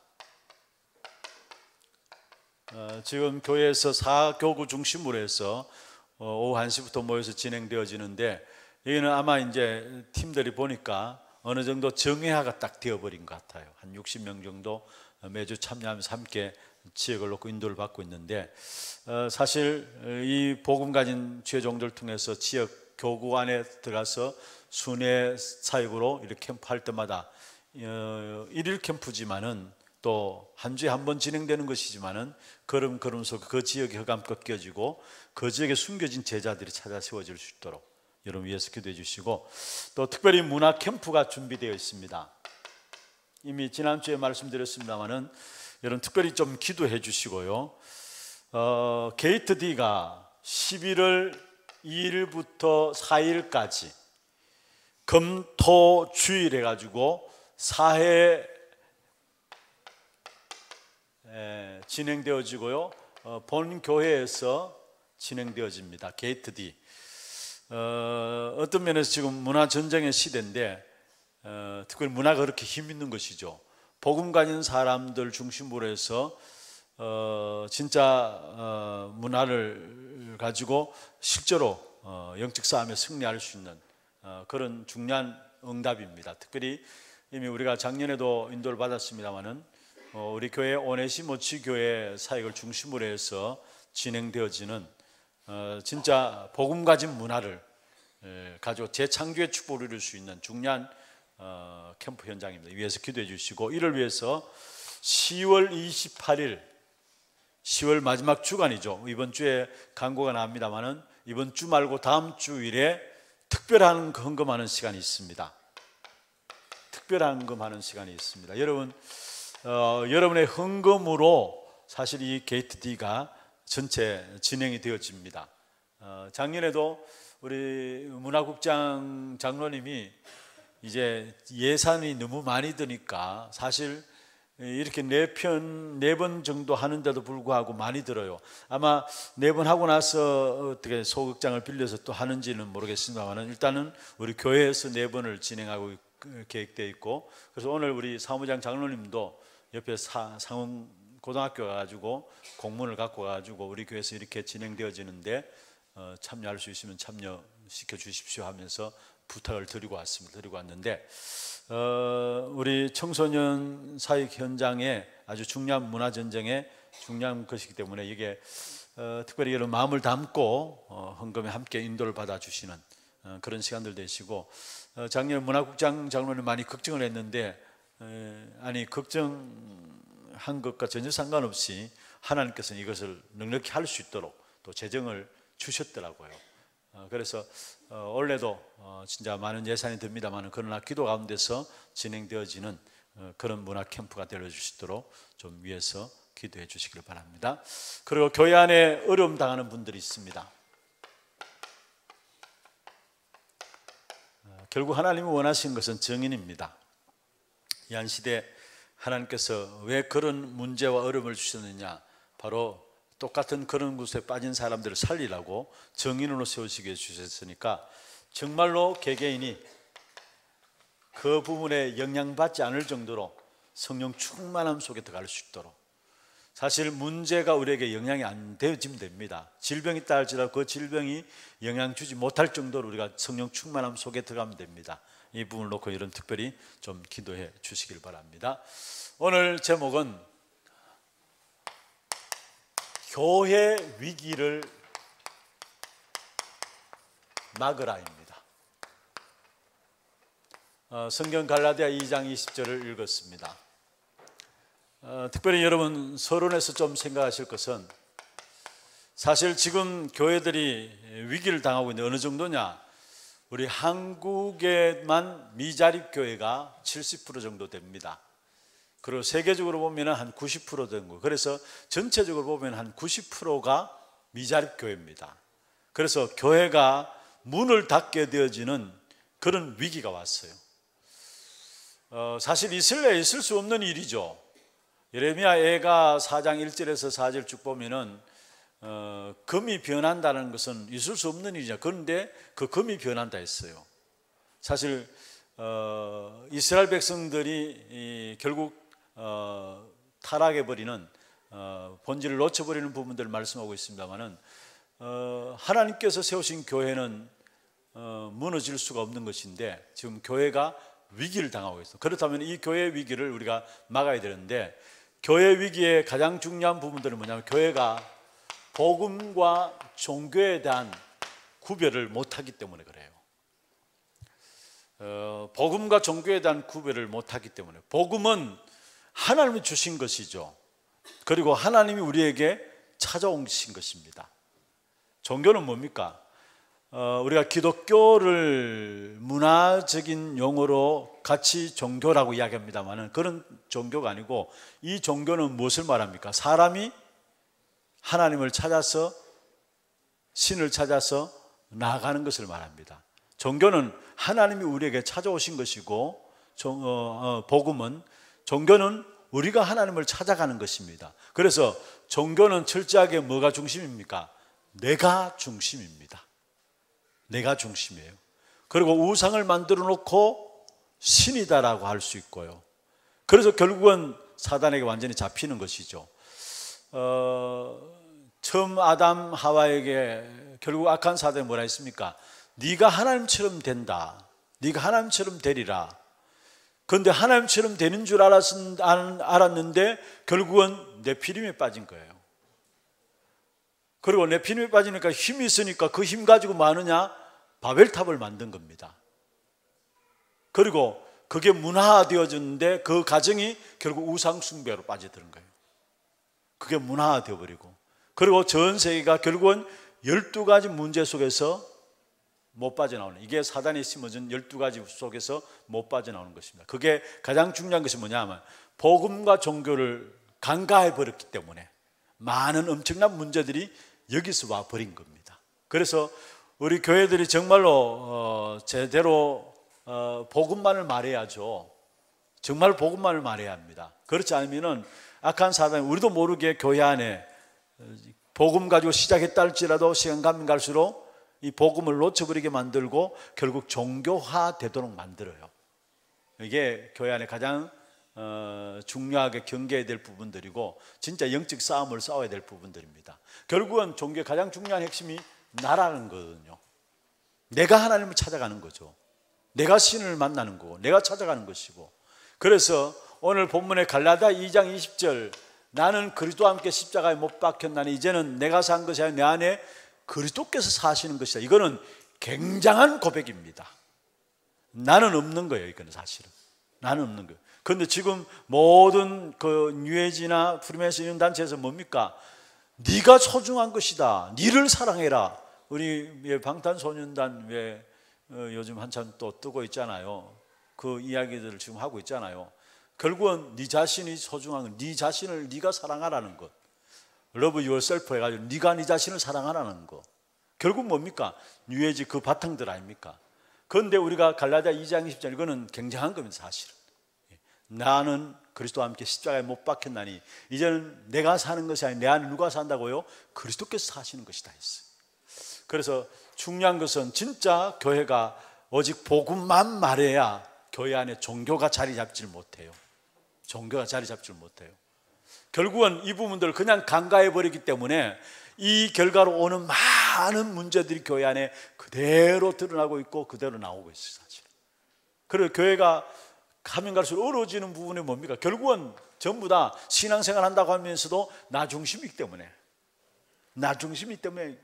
지금 교회에서 4교구 중심으로 해서 오후 1시부터 모여서 진행되어지는데 여기는 아마 이제 팀들이 보니까 어느 정도 정예화가 딱 되어버린 것 같아요. 한 60명 정도 매주 참여하면서 함께 지역을 놓고 인도를 받고 있는데 사실 이 복음 가진 지회종들을 통해서 지역 교구 안에 들어가서 순회 사역으로 이렇게 캠프할 때마다 일일 캠프지만은 또 한 주에 한 번 진행되는 것이지만은 걸음 속 그 지역의 흑암 꺾여지고 그 지역에 숨겨진 제자들이 찾아 세워질 수 있도록 여러분 위해서 기도해 주시고, 또 특별히 문화 캠프가 준비되어 있습니다. 이미 지난주에 말씀드렸습니다마는 여러분 특별히 좀 기도해 주시고요. 게이트 D가 11월 2일부터 4일까지 금토 주일 해가지고 4회 진행되어지고요. 본 교회에서 진행되어집니다. 게이트 D. 어떤 면에서 지금 문화 전쟁의 시대인데 특별히 문화가 그렇게 힘 있는 것이죠. 복음 가진 사람들 중심으로 해서 진짜 문화를 가지고 실제로 영적 싸움에 승리할 수 있는 그런 중요한 응답입니다. 특별히 이미 우리가 작년에도 인도를 받았습니다마는 우리 교회 오네시모 지교회 사역을 중심으로 해서 진행되어지는 진짜 복음 가진 문화를 가지고 재창조의 축복을 이룰 수 있는 중요한 캠프 현장입니다. 위해서 기도해 주시고, 이를 위해서 10월 28일 10월 마지막 주간이죠. 이번 주에 광고가 나옵니다마는 이번 주 말고 다음 주일에 특별한 헌금하는 시간이 있습니다. 특별한 헌금하는 시간이 있습니다. 여러분 여러분의 헌금으로 사실 이 게이트 D가 전체 진행이 되어집니다. 작년에도 우리 문화국장 장로님이 이제 예산이 너무 많이 드니까 사실 이렇게 4번 정도 하는데도 불구하고 많이 들어요. 아마 4번 하고 나서 어떻게 소극장을 빌려서 또 하는지는 모르겠습니다만 일단은 우리 교회에서 4번을 진행하고 계획되어 있고, 그래서 오늘 우리 사무장 장로님도 옆에 상원 고등학교 가가지고 공문을 갖고 가가지고 우리 교회에서 이렇게 진행되어지는데 참여할 수 있으면 참여시켜 주십시오 하면서 부탁을 드리고 왔는데 우리 청소년 사역 현장에 아주 중요한 문화 전쟁에 중요한 것이기 때문에 이게 특별히 여러분 마음을 담고 헌금에 함께 인도를 받아 주시는 그런 시간들 되시고, 작년 문화국장 장로님 많이 걱정을 했는데 아니 걱정한 것과 전혀 상관없이 하나님께서는 이것을 넉넉히 할 수 있도록 또 재정을 주셨더라고요. 그래서 올해도 진짜 많은 예산이 듭니다만 그러나 기도 가운데서 진행되어지는 그런 문화 캠프가 되어줄 수 있도록 좀 위해서 기도해 주시길 바랍니다. 그리고 교회 안에 어려움 당하는 분들이 있습니다. 결국 하나님이 원하시는 것은 정인입니다. 이 한 시대 하나님께서 왜 그런 문제와 어려움을 주셨느냐, 바로 똑같은 그런 곳에 빠진 사람들을 살리라고 정인으로 세우시게 주셨으니까 정말로 개개인이 그 부분에 영향받지 않을 정도로 성령 충만함 속에 들어갈 수 있도록, 사실 문제가 우리에게 영향이 안 되어지면 됩니다. 질병이 있다 할지라도 그 질병이 영향 주지 못할 정도로 우리가 성령 충만함 속에 들어가면 됩니다. 이 부분을 놓고 이런 특별히 좀 기도해 주시길 바랍니다. 오늘 제목은 교회 위기를 막으라입니다. 성경 갈라디아 2장 20절을 읽었습니다. 특별히 여러분 서론에서 좀 생각하실 것은, 사실 지금 교회들이 위기를 당하고 있는데 어느 정도냐, 우리 한국에만 미자립 교회가 70% 정도 됩니다. 그리고 세계적으로 보면 한 90% 정도, 그래서 전체적으로 보면 한 90%가 미자립 교회입니다. 그래서 교회가 문을 닫게 되어지는 그런 위기가 왔어요. 사실 있을래 있을 수 없는 일이죠. 예레미야 애가 4장 1절에서 4절 쭉 보면은 금이 변한다는 것은 있을 수 없는 일이죠. 그런데 그 금이 변한다 했어요. 사실 이스라엘 백성들이 결국 타락해버리는 본질을 놓쳐버리는 부분들을 말씀하고 있습니다만은 하나님께서 세우신 교회는 무너질 수가 없는 것인데 지금 교회가 위기를 당하고 있어요. 그렇다면 이 교회 위기를 우리가 막아야 되는데 교회 위기의 가장 중요한 부분들은 뭐냐면 교회가 복음과 종교에 대한 구별을 못하기 때문에 그래요. 복음과 종교에 대한 구별을 못하기 때문에 복음은 하나님이 주신 것이죠. 그리고 하나님이 우리에게 찾아오신 것입니다. 종교는 뭡니까? 우리가 기독교를 문화적인 용어로 같이 종교라고 이야기합니다만 그런 종교가 아니고 이 종교는 무엇을 말합니까? 사람이 하나님을 찾아서 신을 찾아서 나아가는 것을 말합니다. 종교는 하나님이 우리에게 찾아오신 것이고 복음은 종교는 우리가 하나님을 찾아가는 것입니다. 그래서 종교는 철저하게 뭐가 중심입니까? 내가 중심입니다. 내가 중심이에요. 그리고 우상을 만들어 놓고 신이다라고 할 수 있고요. 그래서 결국은 사단에게 완전히 잡히는 것이죠. 처음 아담 하와에게 결국 악한 사단이 뭐라 했습니까? 네가 하나님처럼 된다. 네가 하나님처럼 되리라. 그런데 하나님처럼 되는 줄 알았는데 결국은 네피림에 빠진 거예요. 그리고 네피림에 빠지니까 힘이 있으니까 그 힘 가지고 뭐 하느냐? 바벨탑을 만든 겁니다. 그리고 그게 문화화되어졌는데 그 가정이 결국 우상 숭배로 빠져드는 거예요. 그게 문화화되어 버리고 그리고 전 세계가 결국은 12가지 문제 속에서 못 빠져나오는, 이게 사단이 심어준 12가지 속에서 못 빠져나오는 것입니다. 그게 가장 중요한 것이 뭐냐면 복음과 종교를 간과해 버렸기 때문에 많은 엄청난 문제들이 여기서 와 버린 겁니다. 그래서 우리 교회들이 정말로 제대로 복음만을 말해야죠. 정말 복음만을 말해야 합니다. 그렇지 않으면은 악한 사단이 우리도 모르게 교회 안에 복음 가지고 시작했다 할지라도 시간 가면 갈수록 이 복음을 놓쳐버리게 만들고 결국 종교화 되도록 만들어요. 이게 교회 안에 가장 중요하게 경계해야 될 부분들이고 진짜 영적 싸움을 싸워야 될 부분들입니다. 결국은 종교의 가장 중요한 핵심이 나라는 거거든요. 내가 하나님을 찾아가는 거죠. 내가 신을 만나는 거고 내가 찾아가는 것이고, 그래서 오늘 본문의 갈라디아 2장 20절 나는 그리스도와 함께 십자가에 못 박혔나니 이제는 내가 산 것이 아니라 내 안에 그리스도께서 사시는 것이다. 이거는 굉장한 고백입니다. 나는 없는 거예요. 이거는 사실은 나는 없는 거예요. 그런데 지금 모든 그 뉴에이지나 프리메이슨 이런 단체에서 뭡니까? 네가 소중한 것이다. 네를 사랑해라. 우리 방탄소년단 왜 요즘 한참 또 뜨고 있잖아요. 그 이야기들을 지금 하고 있잖아요. 결국은 네 자신이 소중한 것, 네 자신을 네가 사랑하라는 것. Love yourself 해가지고 네가 네 자신을 사랑하라는 것. 결국 뭡니까? 뉴에이지 그 바탕들 아닙니까? 그런데 우리가 갈라디아 2장 20절 이거는 굉장한 겁니다. 사실은 나는 그리스도와 함께 십자가에 못 박혔나니 이제는 내가 사는 것이 아니라 내 안에 누가 산다고요? 그리스도께서 사시는 것이다 했어요. 그래서 중요한 것은 진짜 교회가 오직 복음만 말해야 교회 안에 종교가 자리 잡지를 못해요. 종교가 자리 잡지를 못해요. 결국은 이 부분들을 그냥 간과해 버리기 때문에 이 결과로 오는 많은 문제들이 교회 안에 그대로 드러나고 있고 그대로 나오고 있어요. 사실. 그리고 교회가 가면 갈수록 어려워지는 부분이 뭡니까? 결국은 전부 다 신앙생활 한다고 하면서도 나 중심이기 때문에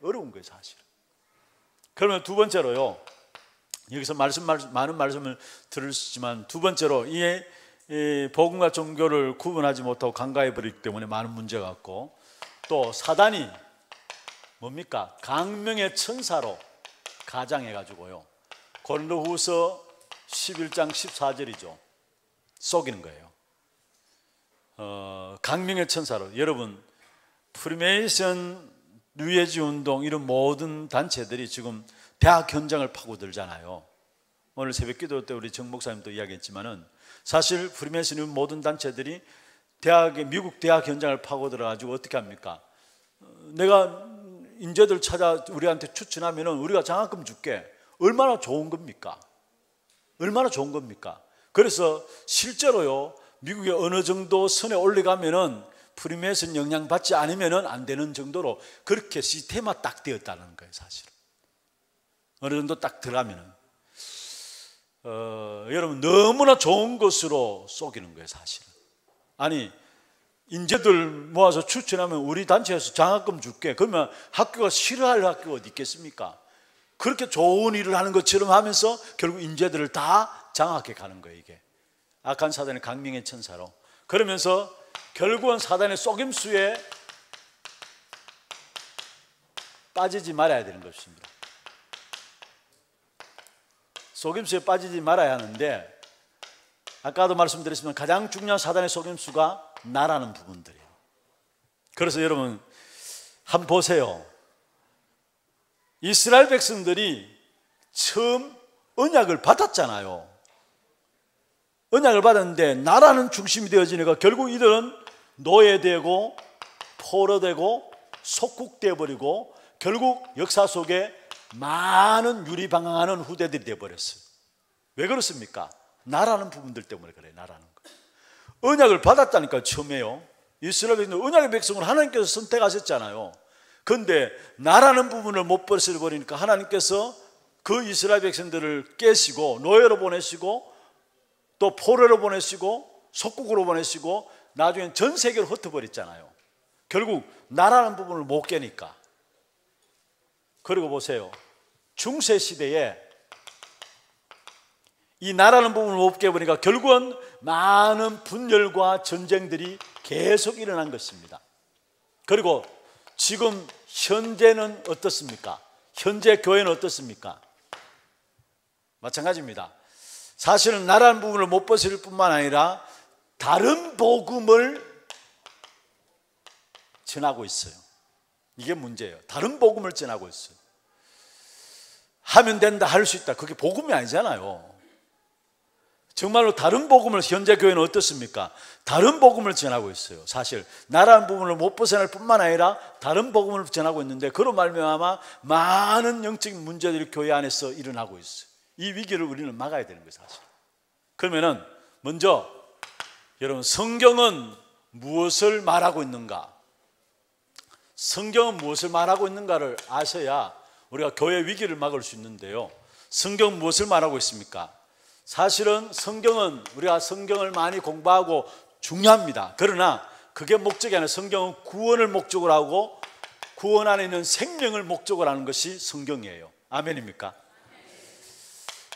어려운 거예요. 사실. 그러면 두 번째로요, 여기서 많은 말씀을 들으시지만 두 번째로 이 복음과 종교를 구분하지 못하고 간과해 버리기 때문에 많은 문제가 있고, 또 사단이 뭡니까? 강명의 천사로 가장해 가지고요, 고린도후서 11장 14절이죠. 속이는 거예요. 강명의 천사로. 여러분, 프리메이슨, 뉴에이지 운동 이런 모든 단체들이 지금 대학 현장을 파고들잖아요. 오늘 새벽 기도 때 우리 정 목사님도 이야기했지만은 사실 프리메이슨 모든 단체들이 미국 대학 현장을 파고들어 가지고 어떻게 합니까? 내가 인재들 찾아 우리한테 추천하면은 우리가 장학금 줄게. 얼마나 좋은 겁니까? 얼마나 좋은 겁니까? 그래서 실제로요, 미국에 어느 정도 선에 올라가면은 프리메이슨 영향 받지 않으면은 안 되는 정도로 그렇게 시스템화 딱 되었다는 거예요, 사실은. 어느 정도 딱 들어가면은. 여러분, 너무나 좋은 것으로 속이는 거예요, 사실은. 아니, 인재들 모아서 추천하면 우리 단체에서 장학금 줄게. 그러면 학교가 싫어할 학교가 어디 있겠습니까? 그렇게 좋은 일을 하는 것처럼 하면서 결국 인재들을 다 장악해 가는 거예요, 이게. 악한 사단의 강명의 천사로. 그러면서 결국은 사단의 속임수에 빠지지 말아야 되는 것입니다. 속임수에 빠지지 말아야 하는데, 아까도 말씀드렸지만 가장 중요한 사단의 속임수가 나라는 부분들이에요. 그래서 여러분 한번 보세요. 이스라엘 백성들이 처음 언약을 받았잖아요. 언약을 받았는데 나라는 중심이 되어지니까 결국 이들은 노예되고 포로되고 속국되어 버리고 결국 역사 속에 많은 유리방황하는 후대들이 되어버렸어요. 왜 그렇습니까? 나라는 부분들 때문에 그래요. 나라는 거. 언약을 받았다니까 처음에요. 이스라엘 백성들 언약의 백성을 하나님께서 선택하셨잖아요. 그런데 나라는 부분을 못 버려버리니까 하나님께서 그 이스라엘 백성들을 깨시고 노예로 보내시고 또 포로로 보내시고 속국으로 보내시고 나중엔 전 세계로 흩어버렸잖아요. 결국 나라는 부분을 못 깨니까. 그리고 보세요. 중세 시대에 이 나라는 부분을 못 깨버리니까 결국은 많은 분열과 전쟁들이 계속 일어난 것입니다. 그리고 지금 현재는 어떻습니까? 현재 교회는 어떻습니까? 마찬가지입니다. 사실은 나라는 부분을 못 벗을 뿐만 아니라 다른 복음을 전하고 있어요. 이게 문제예요. 다른 복음을 전하고 있어요. 하면 된다, 할 수 있다. 그게 복음이 아니잖아요. 정말로 다른 복음을 현재 교회는 어떻습니까? 다른 복음을 전하고 있어요. 사실 나라는 부분을 못 벗어날 뿐만 아니라 다른 복음을 전하고 있는데 그로 말미암아 많은 영적인 문제들이 교회 안에서 일어나고 있어요. 이 위기를 우리는 막아야 되는 거예요, 사실. 그러면은 먼저 여러분, 성경은 무엇을 말하고 있는가? 성경은 무엇을 말하고 있는가를 아셔야 우리가 교회 위기를 막을 수 있는데요. 성경은 무엇을 말하고 있습니까? 사실은 성경은 우리가 성경을 많이 공부하고 중요합니다. 그러나 그게 목적이 아니라 성경은 구원을 목적으로 하고 구원 안에 있는 생명을 목적으로 하는 것이 성경이에요. 아멘입니까?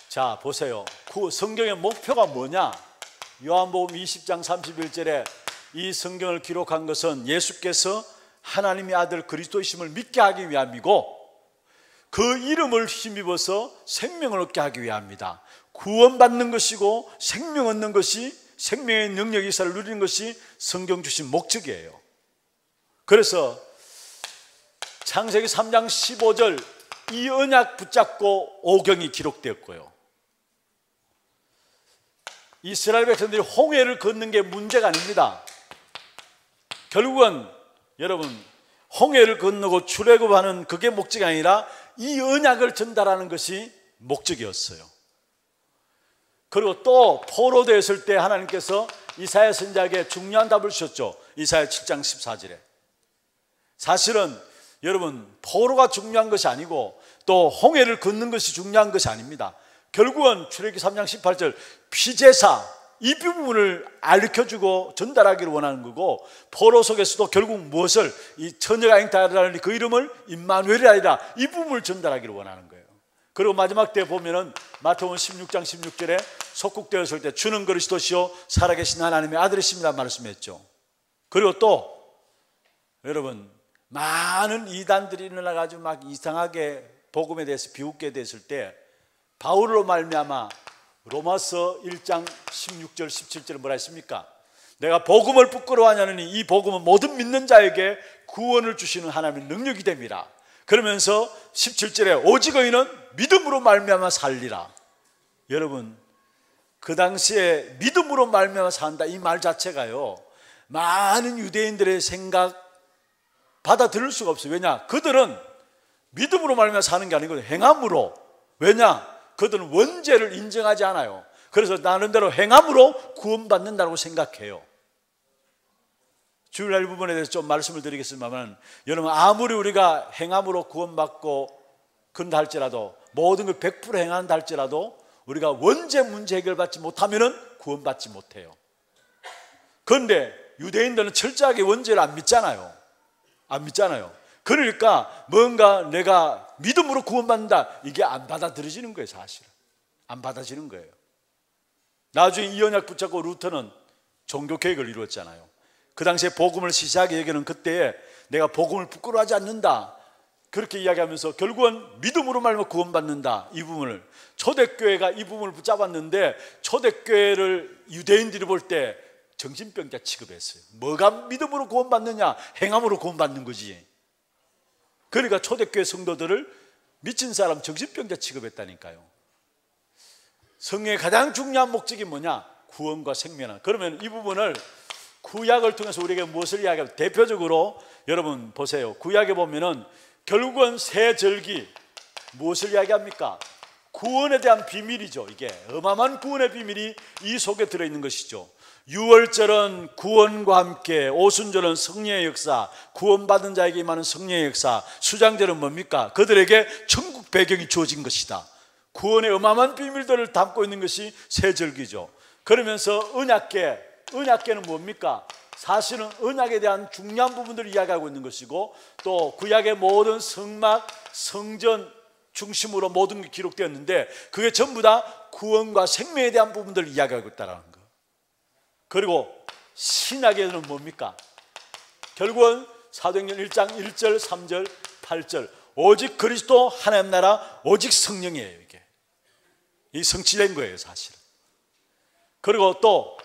자, 보세요. 성경의 목표가 뭐냐? 요한복음 20장 31절에 이 성경을 기록한 것은 예수께서 하나님의 아들 그리스도이심을 믿게 하기 위함이고 그 이름을 힘입어서 생명을 얻게 하기 위함이다. 구원받는 것이고 생명 얻는 것이, 생명의 능력 이사를 누리는 것이 성경 주신 목적이에요. 그래서 창세기 3장 15절 이 언약 붙잡고 오경이 기록되었고요. 이스라엘 백성들이 홍해를 걷는 게 문제가 아닙니다. 결국은 여러분, 홍해를 건너고 출애굽하는 그게 목적이 아니라 이 언약을 전달하는 것이 목적이었어요. 그리고 또 포로되었을 때 하나님께서 이사야 선지자에게 중요한 답을 주셨죠. 이사야 7장 14절에. 사실은 여러분, 포로가 중요한 것이 아니고 또 홍해를 걷는 것이 중요한 것이 아닙니다. 결국은 출애굽기 3장 18절 피제사, 이 부분을 알려주고 전달하기를 원하는 거고, 포로 속에서도 결국 무엇을, 이 처녀가 잉타하라는 그 이름을 임마누엘이 아니라 이 부분을 전달하기를 원하는 거예요. 그리고 마지막 때 보면은 마태복음 16장 16절에 속국되었을 때 주는 그리스도시요 살아계신 하나님의 아들이십니다 말씀했죠. 그리고 또 여러분, 많은 이단들이 일어나가지고 막 이상하게 복음에 대해서 비웃게 됐을 때 바울로 말미암아 로마서 1장 16절 17절에 뭐라 했습니까? 내가 복음을 부끄러워하냐니 이 복음은 모든 믿는 자에게 구원을 주시는 하나님의 능력이 됩니다. 그러면서 17절에 오직 의인은 믿음으로 말미암아 살리라. 여러분, 그 당시에 믿음으로 말미암아 산다 이 말 자체가요, 많은 유대인들의 생각 받아들일 수가 없어요. 왜냐? 그들은 믿음으로 말미암아 사는 게 아니고 행함으로. 왜냐? 그들은 원죄를 인정하지 않아요. 그래서 나름대로 행함으로 구원받는다고 생각해요. 주일날 이 부분에 대해서 좀 말씀을 드리겠습니다만, 여러분 아무리 우리가 행함으로 구원받고 그런다 할지라도, 모든 걸 100% 행한다 할지라도 우리가 원죄 문제 해결받지 못하면 구원받지 못해요. 그런데 유대인들은 철저하게 원죄를 안 믿잖아요. 안 믿잖아요. 그러니까 뭔가 내가 믿음으로 구원받는다, 이게 안 받아들여지는 거예요. 사실은 안 받아지는 거예요. 나중에 이 언약 붙잡고 루터는 종교개혁을 이루었잖아요. 그 당시에 복음을 시시하게 얘기하는 그때에 내가 복음을 부끄러워하지 않는다, 그렇게 이야기하면서 결국은 믿음으로 말미암아 구원받는다, 이 부분을, 초대교회가 이 부분을 붙잡았는데, 초대교회를 유대인들이 볼 때 정신병자 취급했어요. 뭐가 믿음으로 구원받느냐? 행함으로 구원받는 거지. 그러니까 초대교회 성도들을 미친 사람, 정신병자 취급했다니까요. 성령의 가장 중요한 목적이 뭐냐? 구원과 생명. 그러면 이 부분을 구약을 통해서 우리에게 무엇을 이야기하면, 대표적으로 여러분 보세요. 구약에 보면은 결국은 새 절기 무엇을 이야기합니까? 구원에 대한 비밀이죠. 이게 어마어마한 구원의 비밀이 이 속에 들어있는 것이죠. 유월절은 구원과 함께, 오순절은 성령의 역사, 구원받은 자에게 임하는 성령의 역사, 수장절은 뭡니까? 그들에게 천국 배경이 주어진 것이다. 구원의 어마어마한 비밀들을 담고 있는 것이 새절기죠. 그러면서 언약궤는 뭡니까? 사실은 언약에 대한 중요한 부분들을 이야기하고 있는 것이고, 또 구약의 모든 성막, 성전 중심으로 모든 게 기록되었는데, 그게 전부 다 구원과 생명에 대한 부분들을 이야기하고 있다는 거. 그리고 신약에는 뭡니까? 결국은 사도행전 1장 1절, 3절, 8절, 오직 그리스도 하나님 나라, 오직 성령이에요. 이게 이 성취된 거예요, 사실은. 그리고 또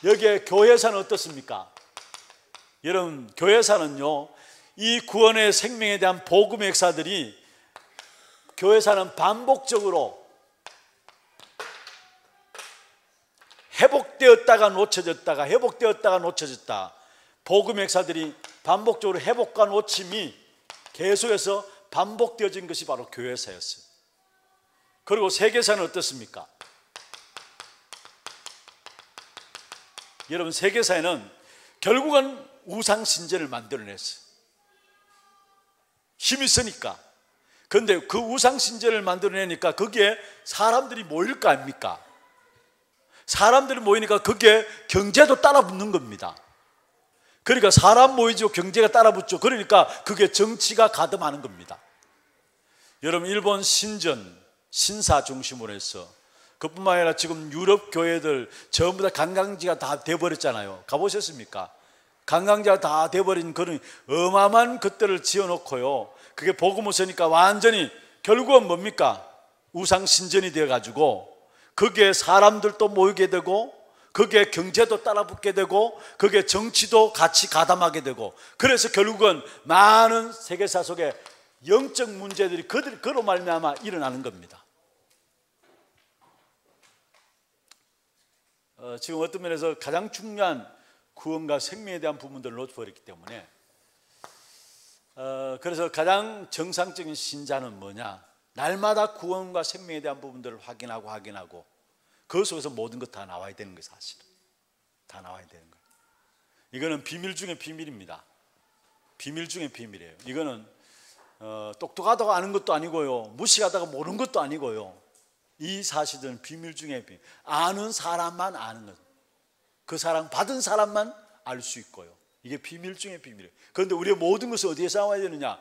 여기에 교회사는 어떻습니까? 여러분, 교회사는요, 이 구원의 생명에 대한 복음의 역사들이, 교회사는 반복적으로 회복되었다가 놓쳐졌다가 회복되었다가 놓쳐졌다, 복음의 역사들이 반복적으로 회복과 놓침이 계속해서 반복되어진 것이 바로 교회사였어요. 그리고 세계사는 어떻습니까? 여러분, 세계사에는 결국은 우상신전을 만들어냈어요. 힘이 있으니까. 그런데 그 우상신전을 만들어내니까 거기에 사람들이 모일 거 아닙니까? 사람들이 모이니까 거기에 경제도 따라 붙는 겁니다. 그러니까 사람 모이죠, 경제가 따라 붙죠. 그러니까 그게 정치가 가담하는 겁니다. 여러분, 일본 신전, 신사 중심으로 해서, 그뿐만 아니라 지금 유럽 교회들 전부 다 관광지가 다 돼버렸잖아요. 가보셨습니까? 관광지가 다 돼버린 그런 어마어마한 것들을 지어놓고요, 그게 복음을 쓰니까 완전히 결국은 뭡니까? 우상신전이 되어가지고 거기에 사람들도 모이게 되고, 거기에 경제도 따라붙게 되고, 거기에 정치도 같이 가담하게 되고, 그래서 결국은 많은 세계사 속에 영적 문제들이 그로 말미암아 일어나는 겁니다. 지금 어떤 면에서 가장 중요한 구원과 생명에 대한 부분들을 놓쳐버렸기 때문에, 그래서 가장 정상적인 신자는 뭐냐? 날마다 구원과 생명에 대한 부분들을 확인하고 그 속에서 모든 것 다 나와야 되는 거예요. 사실은 다 나와야 되는 거예요. 이거는 비밀 중에 비밀입니다. 비밀 중에 비밀이에요. 이거는 똑똑하다고 아는 것도 아니고요, 무식하다고 모르는 것도 아니고요, 이 사실은 비밀 중에 비밀. 아는 사람만 아는 것, 그 사랑 받은 사람만 알 수 있고요, 이게 비밀 중에 비밀이에요. 그런데 우리의 모든 것은 어디에서 나와야 되느냐?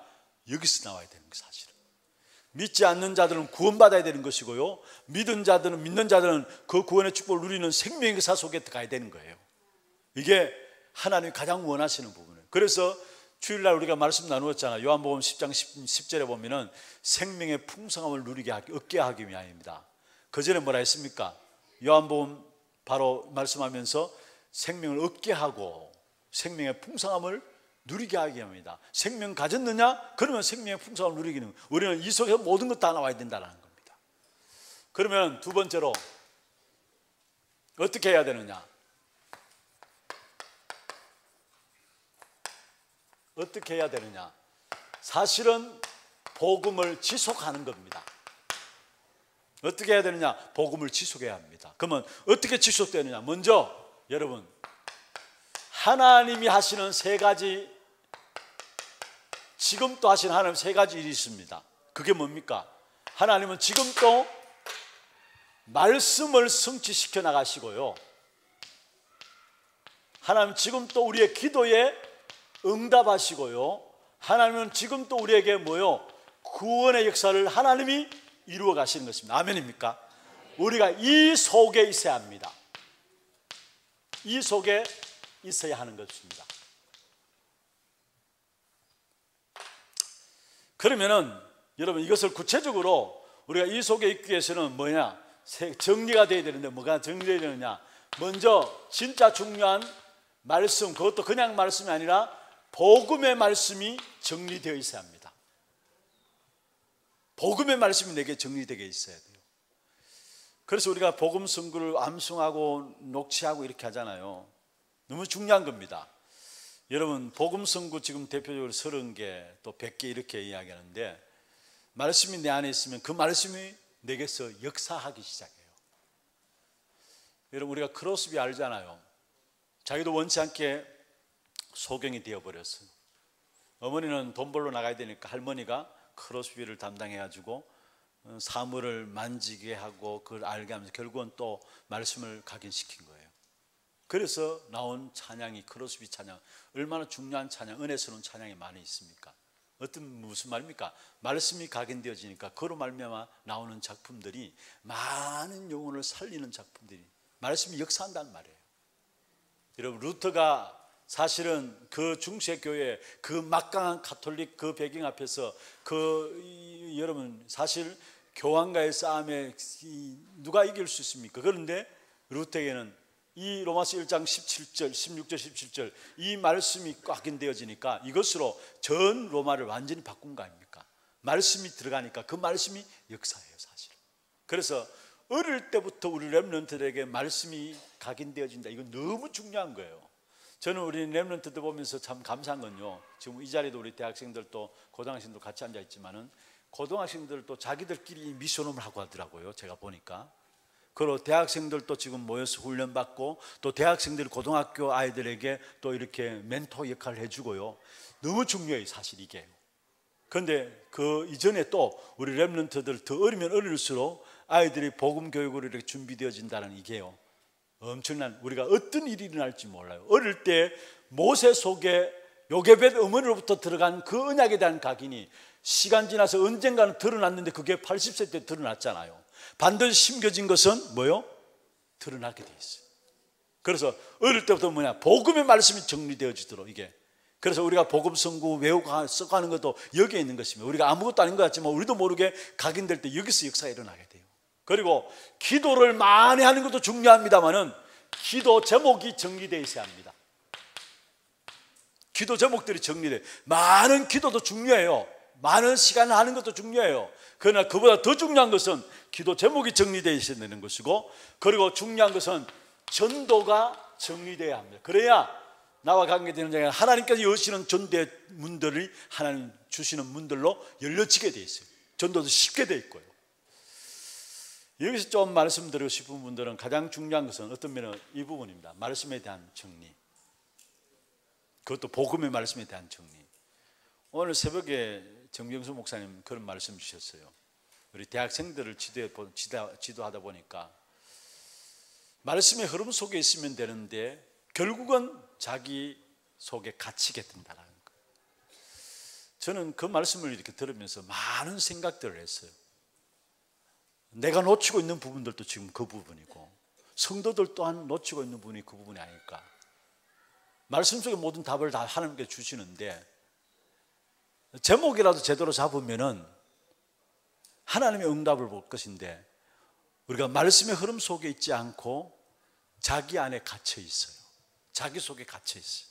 여기서 나와야 되는 거예요. 사실은 믿지 않는 자들은 구원받아야 되는 것이고요, 믿는 자들은 그 구원의 축복을 누리는 생명의 역사 속에 들어가야 되는 거예요. 이게 하나님이 가장 원하시는 부분이에요. 그래서 주일날 우리가 말씀 나누었잖아요. 요한복음 10장 10절에 보면은 생명의 풍성함을 얻게 하기 위함입니다. 그 전에 뭐라 했습니까? 요한복음 바로 말씀하면서 생명을 얻게 하고 생명의 풍성함을 누리게 하게 합니다. 생명 가졌느냐? 그러면 생명의 풍성함을 누리기는, 우리는 이 속에서 모든 것 다 나와야 된다는 겁니다. 그러면 두 번째로 어떻게 해야 되느냐? 어떻게 해야 되느냐? 사실은 복음을 지속하는 겁니다. 어떻게 해야 되느냐? 복음을 지속해야 합니다. 그러면 어떻게 지속되느냐? 먼저 여러분, 하나님이 하시는 세 가지, 지금도 하시는 하나님 세 가지 일이 있습니다. 그게 뭡니까? 하나님은 지금도 말씀을 성취시켜 나가시고요, 하나님 지금도 우리의 기도에 응답하시고요, 하나님은 지금도 우리에게 뭐요? 구원의 역사를 하나님이 이루어 가시는 것입니다. 아멘입니까? 우리가 이 속에 있어야 합니다. 이 속에 있어야 하는 것입니다. 그러면은 여러분, 이것을 구체적으로 우리가 이 속에 있기 위해서는 뭐냐? 정리가 되어야 되는데 뭐가 정리되어야 되느냐? 먼저 진짜 중요한 말씀, 그것도 그냥 말씀이 아니라 복음의 말씀이 정리되어 있어야 합니다. 복음의 말씀이 내게 정리되게 있어야 돼요. 그래서 우리가 복음 선구를 암송하고 녹취하고 이렇게 하잖아요. 너무 중요한 겁니다. 여러분, 복음 선구 지금 대표적으로 30개 또 100개 이렇게 이야기하는데, 말씀이 내 안에 있으면 그 말씀이 내게서 역사하기 시작해요. 여러분, 우리가 크로스비 알잖아요. 자기도 원치 않게 소경이 되어버렸어요. 어머니는 돈 벌러 나가야 되니까 할머니가 크로스비를 담당해가지고 사물을 만지게 하고 그걸 알게 하면서 결국은 또 말씀을 각인시킨 거예요. 그래서 나온 찬양이 크로스비 찬양, 얼마나 중요한 찬양, 은혜스러운 찬양이 많이 있습니까? 무슨 말입니까? 말씀이 각인되어지니까 그로 말미암아 나오는 작품들이 많은 영혼을 살리는 작품들이, 말씀이 역사한다는 말이에요. 여러분, 루터가 사실은 그 중세교회 그 막강한 가톨릭 그 배경 앞에서 여러분, 사실 교황과의 싸움에 누가 이길 수 있습니까? 그런데 루터에게는 이 로마서 1장 17절, 16절, 17절 이 말씀이 각인되어지니까 이것으로 전 로마를 완전히 바꾼 거 아닙니까? 말씀이 들어가니까 그 말씀이 역사예요, 사실. 그래서 어릴 때부터 우리 렘넌트들에게 말씀이 각인되어진다. 이건 너무 중요한 거예요. 저는 우리 렘넌트들 보면서 참 감사한 건요, 지금 이 자리도 우리 대학생들도 고등학생도 같이 앉아 있지만은 고등학생들도 자기들끼리 미션홈을 하고 하더라고요. 제가 보니까. 그리고 대학생들도 지금 모여서 훈련받고, 또 대학생들 고등학교 아이들에게 또 이렇게 멘토 역할을 해주고요. 너무 중요해요, 사실 이게. 그런데 그 이전에 또 우리 렘넌트들 더 어리면 어릴수록 아이들이 복음 교육으로 이렇게 준비되어진다는 이게요, 엄청난, 우리가 어떤 일이 일어날지 몰라요. 어릴 때 모세 속에 요게벳 어머니로부터 들어간 그 언약에 대한 각인이 시간 지나서 언젠가는 드러났는데 그게 80세 때 드러났잖아요. 반드시 심겨진 것은 뭐요? 드러나게 돼 있어요. 그래서 어릴 때부터 뭐냐? 복음의 말씀이 정리되어지도록 이게. 그래서 우리가 복음 선구 외우고 쓰고 하는 것도 여기에 있는 것입니다. 우리가 아무것도 아닌 것 같지만 우리도 모르게 각인될 때 여기서 역사가 일어나게 돼요. 그리고 기도를 많이 하는 것도 중요합니다만은 기도 제목이 정리되어 있어야 합니다. 기도 제목들이 정리돼. 많은 기도도 중요해요. 많은 시간을 하는 것도 중요해요. 그러나 그보다 더 중요한 것은 기도 제목이 정리되어 있어야 되는 것이고, 그리고 중요한 것은 전도가 정리되어야 합니다. 그래야 나와 관계되는 자가 하나님께서 여시는 전도의 문들이 하나님 주시는 문들로 열려지게 되어 있어요. 전도도 쉽게 되어 있고요. 여기서 좀 말씀드리고 싶은 분들은 가장 중요한 것은 어떤 면은 이 부분입니다. 말씀에 대한 정리, 그것도 복음의 말씀에 대한 정리. 오늘 새벽에 정병수 목사님 그런 말씀 주셨어요. 우리 대학생들을 지도하다 보니까 말씀의 흐름 속에 있으면 되는데 결국은 자기 속에 갇히게 된다는 거예요. 저는 그 말씀을 이렇게 들으면서 많은 생각들을 했어요. 내가 놓치고 있는 부분들도 지금 그 부분이고, 성도들 또한 놓치고 있는 부분이 그 부분이 아닐까. 말씀 속에 모든 답을 다 하나님께 주시는데 제목이라도 제대로 잡으면은 하나님의 응답을 볼 것인데, 우리가 말씀의 흐름 속에 있지 않고 자기 안에 갇혀 있어요. 자기 속에 갇혀 있어요.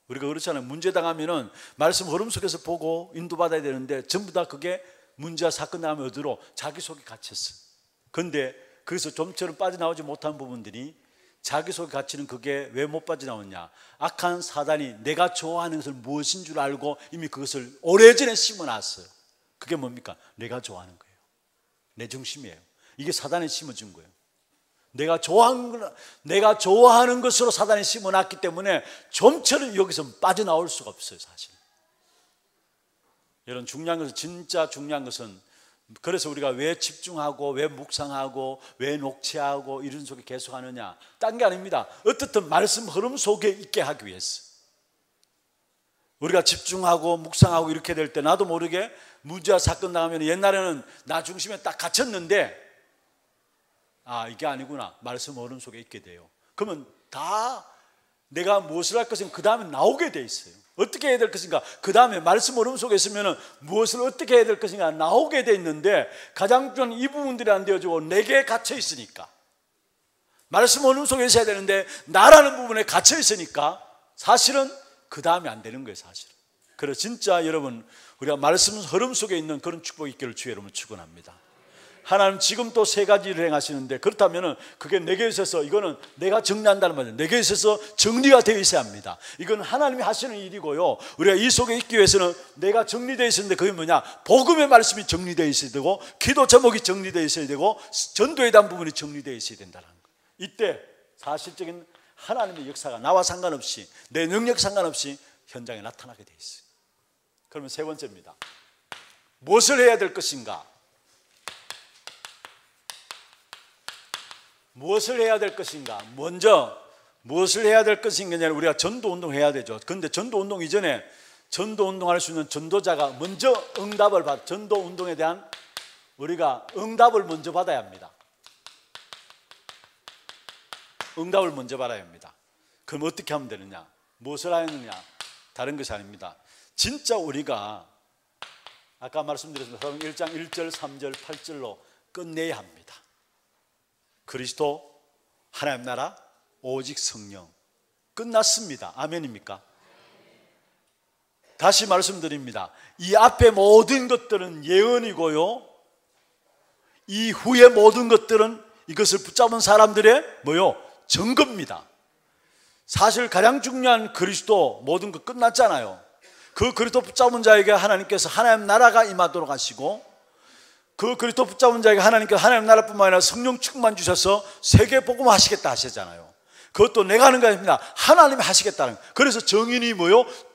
우리가 그렇잖아요. 문제 당하면은 말씀 흐름 속에서 보고 인도받아야 되는데 전부 다 그게 문제와 사건 나면 어디로? 자기 속에 갇혔어요. 그런데 거기서 좀처럼 빠져나오지 못한 부분들이, 자기 속에 갇히는 그게 왜 못 빠져나오냐? 악한 사단이 내가 좋아하는 것을 무엇인 줄 알고 이미 그것을 오래전에 심어놨어요. 그게 뭡니까? 내가 좋아하는 거예요. 내 중심이에요. 이게 사단이 심어준 거예요. 내가 좋아하는 것으로 사단이 심어놨기 때문에 좀처럼 여기서 빠져나올 수가 없어요, 사실. 여러분, 중요한 것은, 진짜 중요한 것은, 그래서 우리가 왜 집중하고 왜 묵상하고 왜 녹취하고 이런 속에 계속 하느냐, 딴 게 아닙니다. 어떻든 말씀 흐름 속에 있게 하기 위해서. 우리가 집중하고 묵상하고 이렇게 될 때 나도 모르게 문제와 사건 나가면, 옛날에는 나 중심에 딱 갇혔는데 이게 아니구나, 말씀 흐름 속에 있게 돼요. 그러면 다 내가 무엇을 할 것인가 그 다음에 나오게 돼 있어요. 어떻게 해야 될 것인가, 그 다음에 말씀 흐름 속에 있으면 무엇을 어떻게 해야 될 것인가 나오게 돼 있는데, 가장 중요한 이 부분들이 안 되어지고 내게 갇혀 있으니까, 말씀 흐름 속에 있어야 되는데 나라는 부분에 갇혀 있으니까 사실은 그 다음에 안 되는 거예요, 사실은. 그래서 진짜 여러분, 우리가 말씀 흐름 속에 있는 그런 축복이 있기를 주의 이름으로 축원합니다. 하나님 지금 또 세 가지를 행하시는데, 그렇다면 그게 내게 있어서, 이거는 내가 정리한다는 말이에요. 내게 있어서 정리가 되어 있어야 합니다. 이건 하나님이 하시는 일이고요, 우리가 이 속에 있기 위해서는 내가 정리되어 있었는데, 그게 뭐냐, 복음의 말씀이 정리되어 있어야 되고, 기도 제목이 정리되어 있어야 되고, 전도에 대한 부분이 정리되어 있어야 된다는 거예요. 이때 사실적인 하나님의 역사가 나와 상관없이, 내 능력 상관없이 현장에 나타나게 되어 있어요. 그러면 세 번째입니다. 무엇을 해야 될 것인가? 무엇을 해야 될 것인가? 먼저 무엇을 해야 될 것인가? 우리가 전도운동 해야 되죠. 그런데 전도운동 이전에 전도운동할 수 있는 전도자가 먼저 응답을 받아, 전도운동에 대한 우리가 응답을 먼저 받아야 합니다. 응답을 먼저 받아야 합니다. 그럼 어떻게 하면 되느냐? 무엇을 하느냐? 다른 것이 아닙니다. 진짜 우리가 아까 말씀드렸습니다. 1장 1절, 3절, 8절로 끝내야 합니다. 그리스도, 하나님 나라, 오직 성령. 끝났습니다. 아멘입니까? 다시 말씀드립니다. 이 앞에 모든 것들은 예언이고요, 이 후에 모든 것들은 이것을 붙잡은 사람들의 증거입니다. 사실 가장 중요한 그리스도, 모든 것 끝났잖아요. 그 그리스도 붙잡은 자에게 하나님께서 하나님 나라가 임하도록 하시고, 그 그리스도 붙잡은 자에게 하나님께서 하나님 나라뿐만 아니라 성령 충만 주셔서 세계 복음 하시겠다 하시잖아요. 그것도 내가 하는 게 아닙니다. 하나님이 하시겠다는 거예요. 그래서 정인이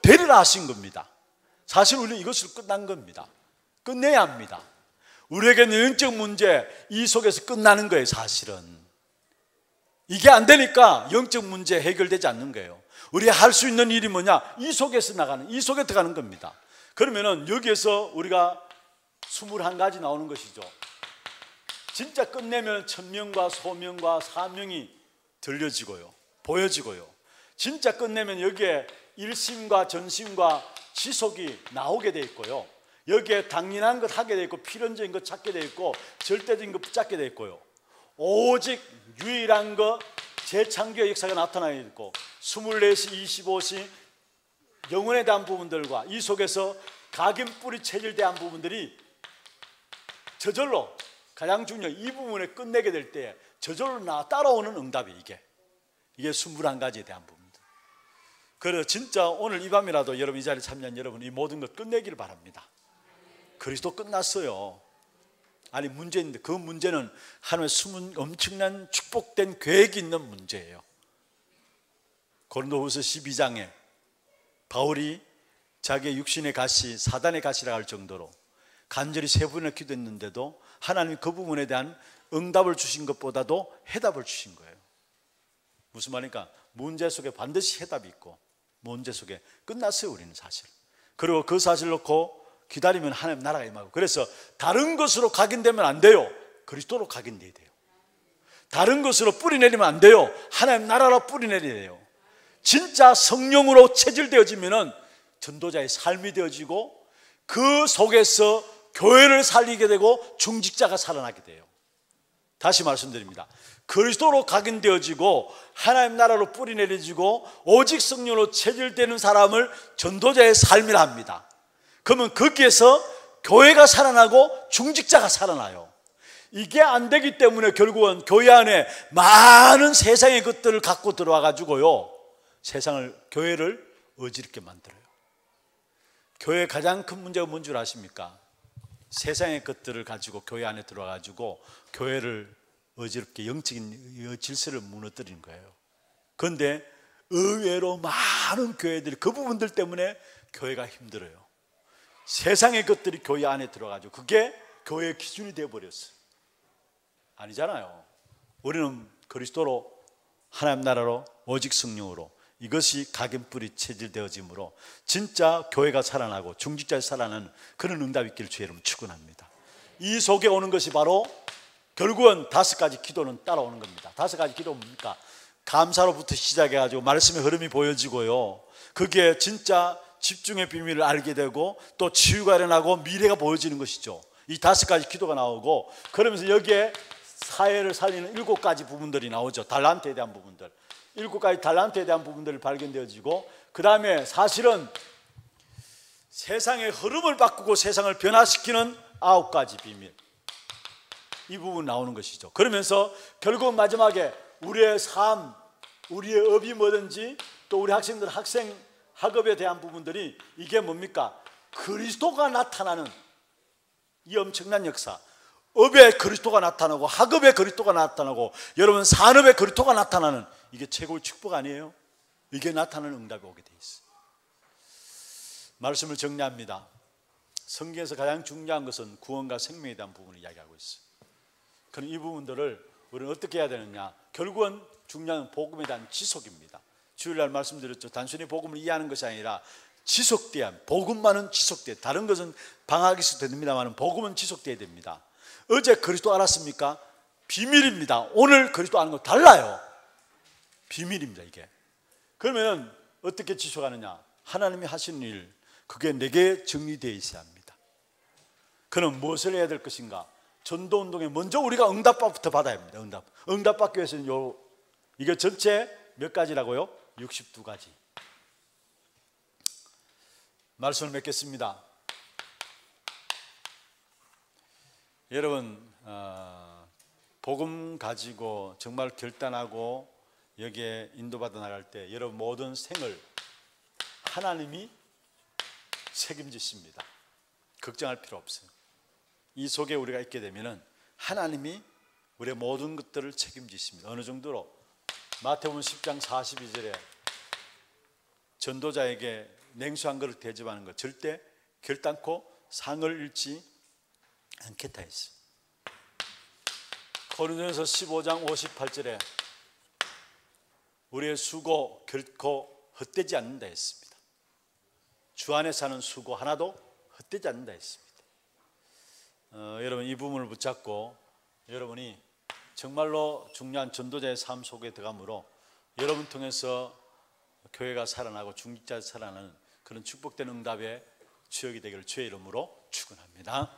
되리라 하신 겁니다. 사실 우리는 이것을 끝난 겁니다. 끝내야 합니다. 우리에게는 영적 문제, 이 속에서 끝나는 거예요. 사실은 이게 안 되니까 영적 문제 해결되지 않는 거예요. 우리가 할 수 있는 일이 뭐냐? 이 속에서 나가는, 이 속에 들어가는 겁니다. 그러면은 여기에서 우리가 21가지 나오는 것이죠. 진짜 끝내면 천명과 소명과 사명이 들려지고요, 보여지고요. 진짜 끝내면 여기에 일심과 전심과 지속이 나오게 돼 있고요, 여기에 당연한 것 하게 돼 있고, 필연적인 것 찾게 돼 있고, 절대적인 것 붙잡게 돼 있고요, 오직 유일한 것 재창조의 역사가 나타나 있고, 24시 25시 영혼에 대한 부분들과 이 속에서 각인 뿌리 체질 대한 부분들이 저절로, 가장 중요한 이 부분을 끝내게 될 때 저절로 따라오는 응답이 이게 21가지에 대한 부분들. 그래서 진짜 오늘 이 밤이라도 여러분, 이 자리에 참여한 여러분, 이 모든 것 끝내기를 바랍니다. 그리스도 끝났어요. 아니, 문제인데 그 문제는 하나님의 숨은 엄청난 축복된 계획이 있는 문제예요. 고린도후서 12장에 바울이 자기의 육신의 가시, 사단의 가시라 할 정도로 간절히 3번이나 기도했는데도 하나님이 그 부분에 대한 응답을 주신 것보다도 해답을 주신 거예요. 무슨 말입니까? 문제 속에 반드시 해답이 있고, 문제 속에 끝났어요, 우리는 사실. 그리고 그 사실 놓고 기다리면 하나님 나라가 임하고. 그래서 다른 것으로 각인되면 안 돼요. 그리스도로 각인돼야 돼요. 다른 것으로 뿌리내리면 안 돼요. 하나님 나라로 뿌리내려야 돼요. 진짜 성령으로 체질되어지면은 전도자의 삶이 되어지고, 그 속에서 교회를 살리게 되고 중직자가 살아나게 돼요. 다시 말씀드립니다. 그리스도로 각인되어지고 하나님 나라로 뿌리내려지고 오직 성령으로 체질되는 사람을 전도자의 삶이라 합니다. 그러면 거기에서 교회가 살아나고 중직자가 살아나요. 이게 안 되기 때문에 결국은 교회 안에 많은 세상의 것들을 갖고 들어와 가지고요, 교회를 어지럽게 만들어요. 교회의 가장 큰 문제가 뭔 줄 아십니까? 세상의 것들을 가지고 교회 안에 들어와가지고 교회를 어지럽게 영적인 질서를 무너뜨리는 거예요. 그런데 의외로 많은 교회들이 그 부분들 때문에 교회가 힘들어요. 세상의 것들이 교회 안에 들어가지고 그게 교회의 기준이 되어버렸어요. 아니잖아요. 우리는 그리스도로 하나님 나라로 오직 성령으로 이것이 각인뿌리 체질되어지므로 진짜 교회가 살아나고 중직자의 살아나는 그런 응답이 있기를 주의 이름으로 축원합니다. 이 속에 오는 것이 바로 결국은 5가지 기도는 따라오는 겁니다. 5가지 기도는 뭡니까? 감사로부터 시작해가지고 말씀의 흐름이 보여지고요, 그게 진짜 집중의 비밀을 알게 되고 또 치유가 일어나고 미래가 보여지는 것이죠. 이 5가지 기도가 나오고, 그러면서 여기에 사회를 살리는 7가지 부분들이 나오죠. 달란트에 대한 부분들, 7가지 달란트에 대한 부분들이 발견되어지고, 그 다음에 사실은 세상의 흐름을 바꾸고 세상을 변화시키는 9가지 비밀, 이 부분 나오는 것이죠. 그러면서 결국 마지막에 우리의 삶, 우리의 업이 뭐든지 또 우리 학생들 학업에 대한 부분들이 이게 뭡니까? 그리스도가 나타나는 이 엄청난 역사, 업에 그리스도가 나타나고 학업에 그리스도가 나타나고 여러분 산업에 그리스도가 나타나는 이게 최고의 축복 아니에요? 이게 나타나는 응답이 오게 돼 있어요. 말씀을 정리합니다. 성경에서 가장 중요한 것은 구원과 생명에 대한 부분을 이야기하고 있어요. 그럼 이 부분들을 우리는 어떻게 해야 되느냐? 결국은 중요한 복음에 대한 지속입니다. 주일날 말씀드렸죠. 단순히 복음을 이해하는 것이 아니라 지속돼야, 복음만은 지속돼야, 다른 것은 방학이 있어도 됩니다만 복음은 지속돼야 됩니다. 어제 그리스도 알았습니까? 비밀입니다. 오늘 그리스도 아는 거 달라요. 비밀입니다, 이게. 그러면 어떻게 지속하느냐? 하나님이 하시는 일, 그게 내게 정리되어 있어야 합니다. 그럼 무엇을 해야 될 것인가? 전도운동에 먼저 우리가 응답부터 받아야 합니다. 응답받기 위해서는 이게 전체 몇 가지라고요? 62가지. 말씀을 맺겠습니다. 여러분, 복음 가지고 정말 결단하고 여기에 인도받아 나갈 때 여러분 모든 생을 하나님이 책임지십니다. 걱정할 필요 없어요. 이 속에 우리가 있게 되면은 하나님이 우리의 모든 것들을 책임지십니다. 어느 정도로? 마태복음 10장 42절에 전도자에게 냉수 한 그릇 대접하는 것 절대 결단코 상을 잃지 않겠다 했어요. 고린도전서 15장 58절에 우리의 수고 결코 헛되지 않는다 했습니다. 주 안에 사는 수고 하나도 헛되지 않는다 했습니다. 여러분 이 부분을 붙잡고 여러분이 정말로 중요한 전도자의 삶 속에 들어감으로 여러분 통해서 교회가 살아나고 중직자가 살아나는 그런 축복된 응답의 추억이 되기를 주의 이름으로 축원합니다.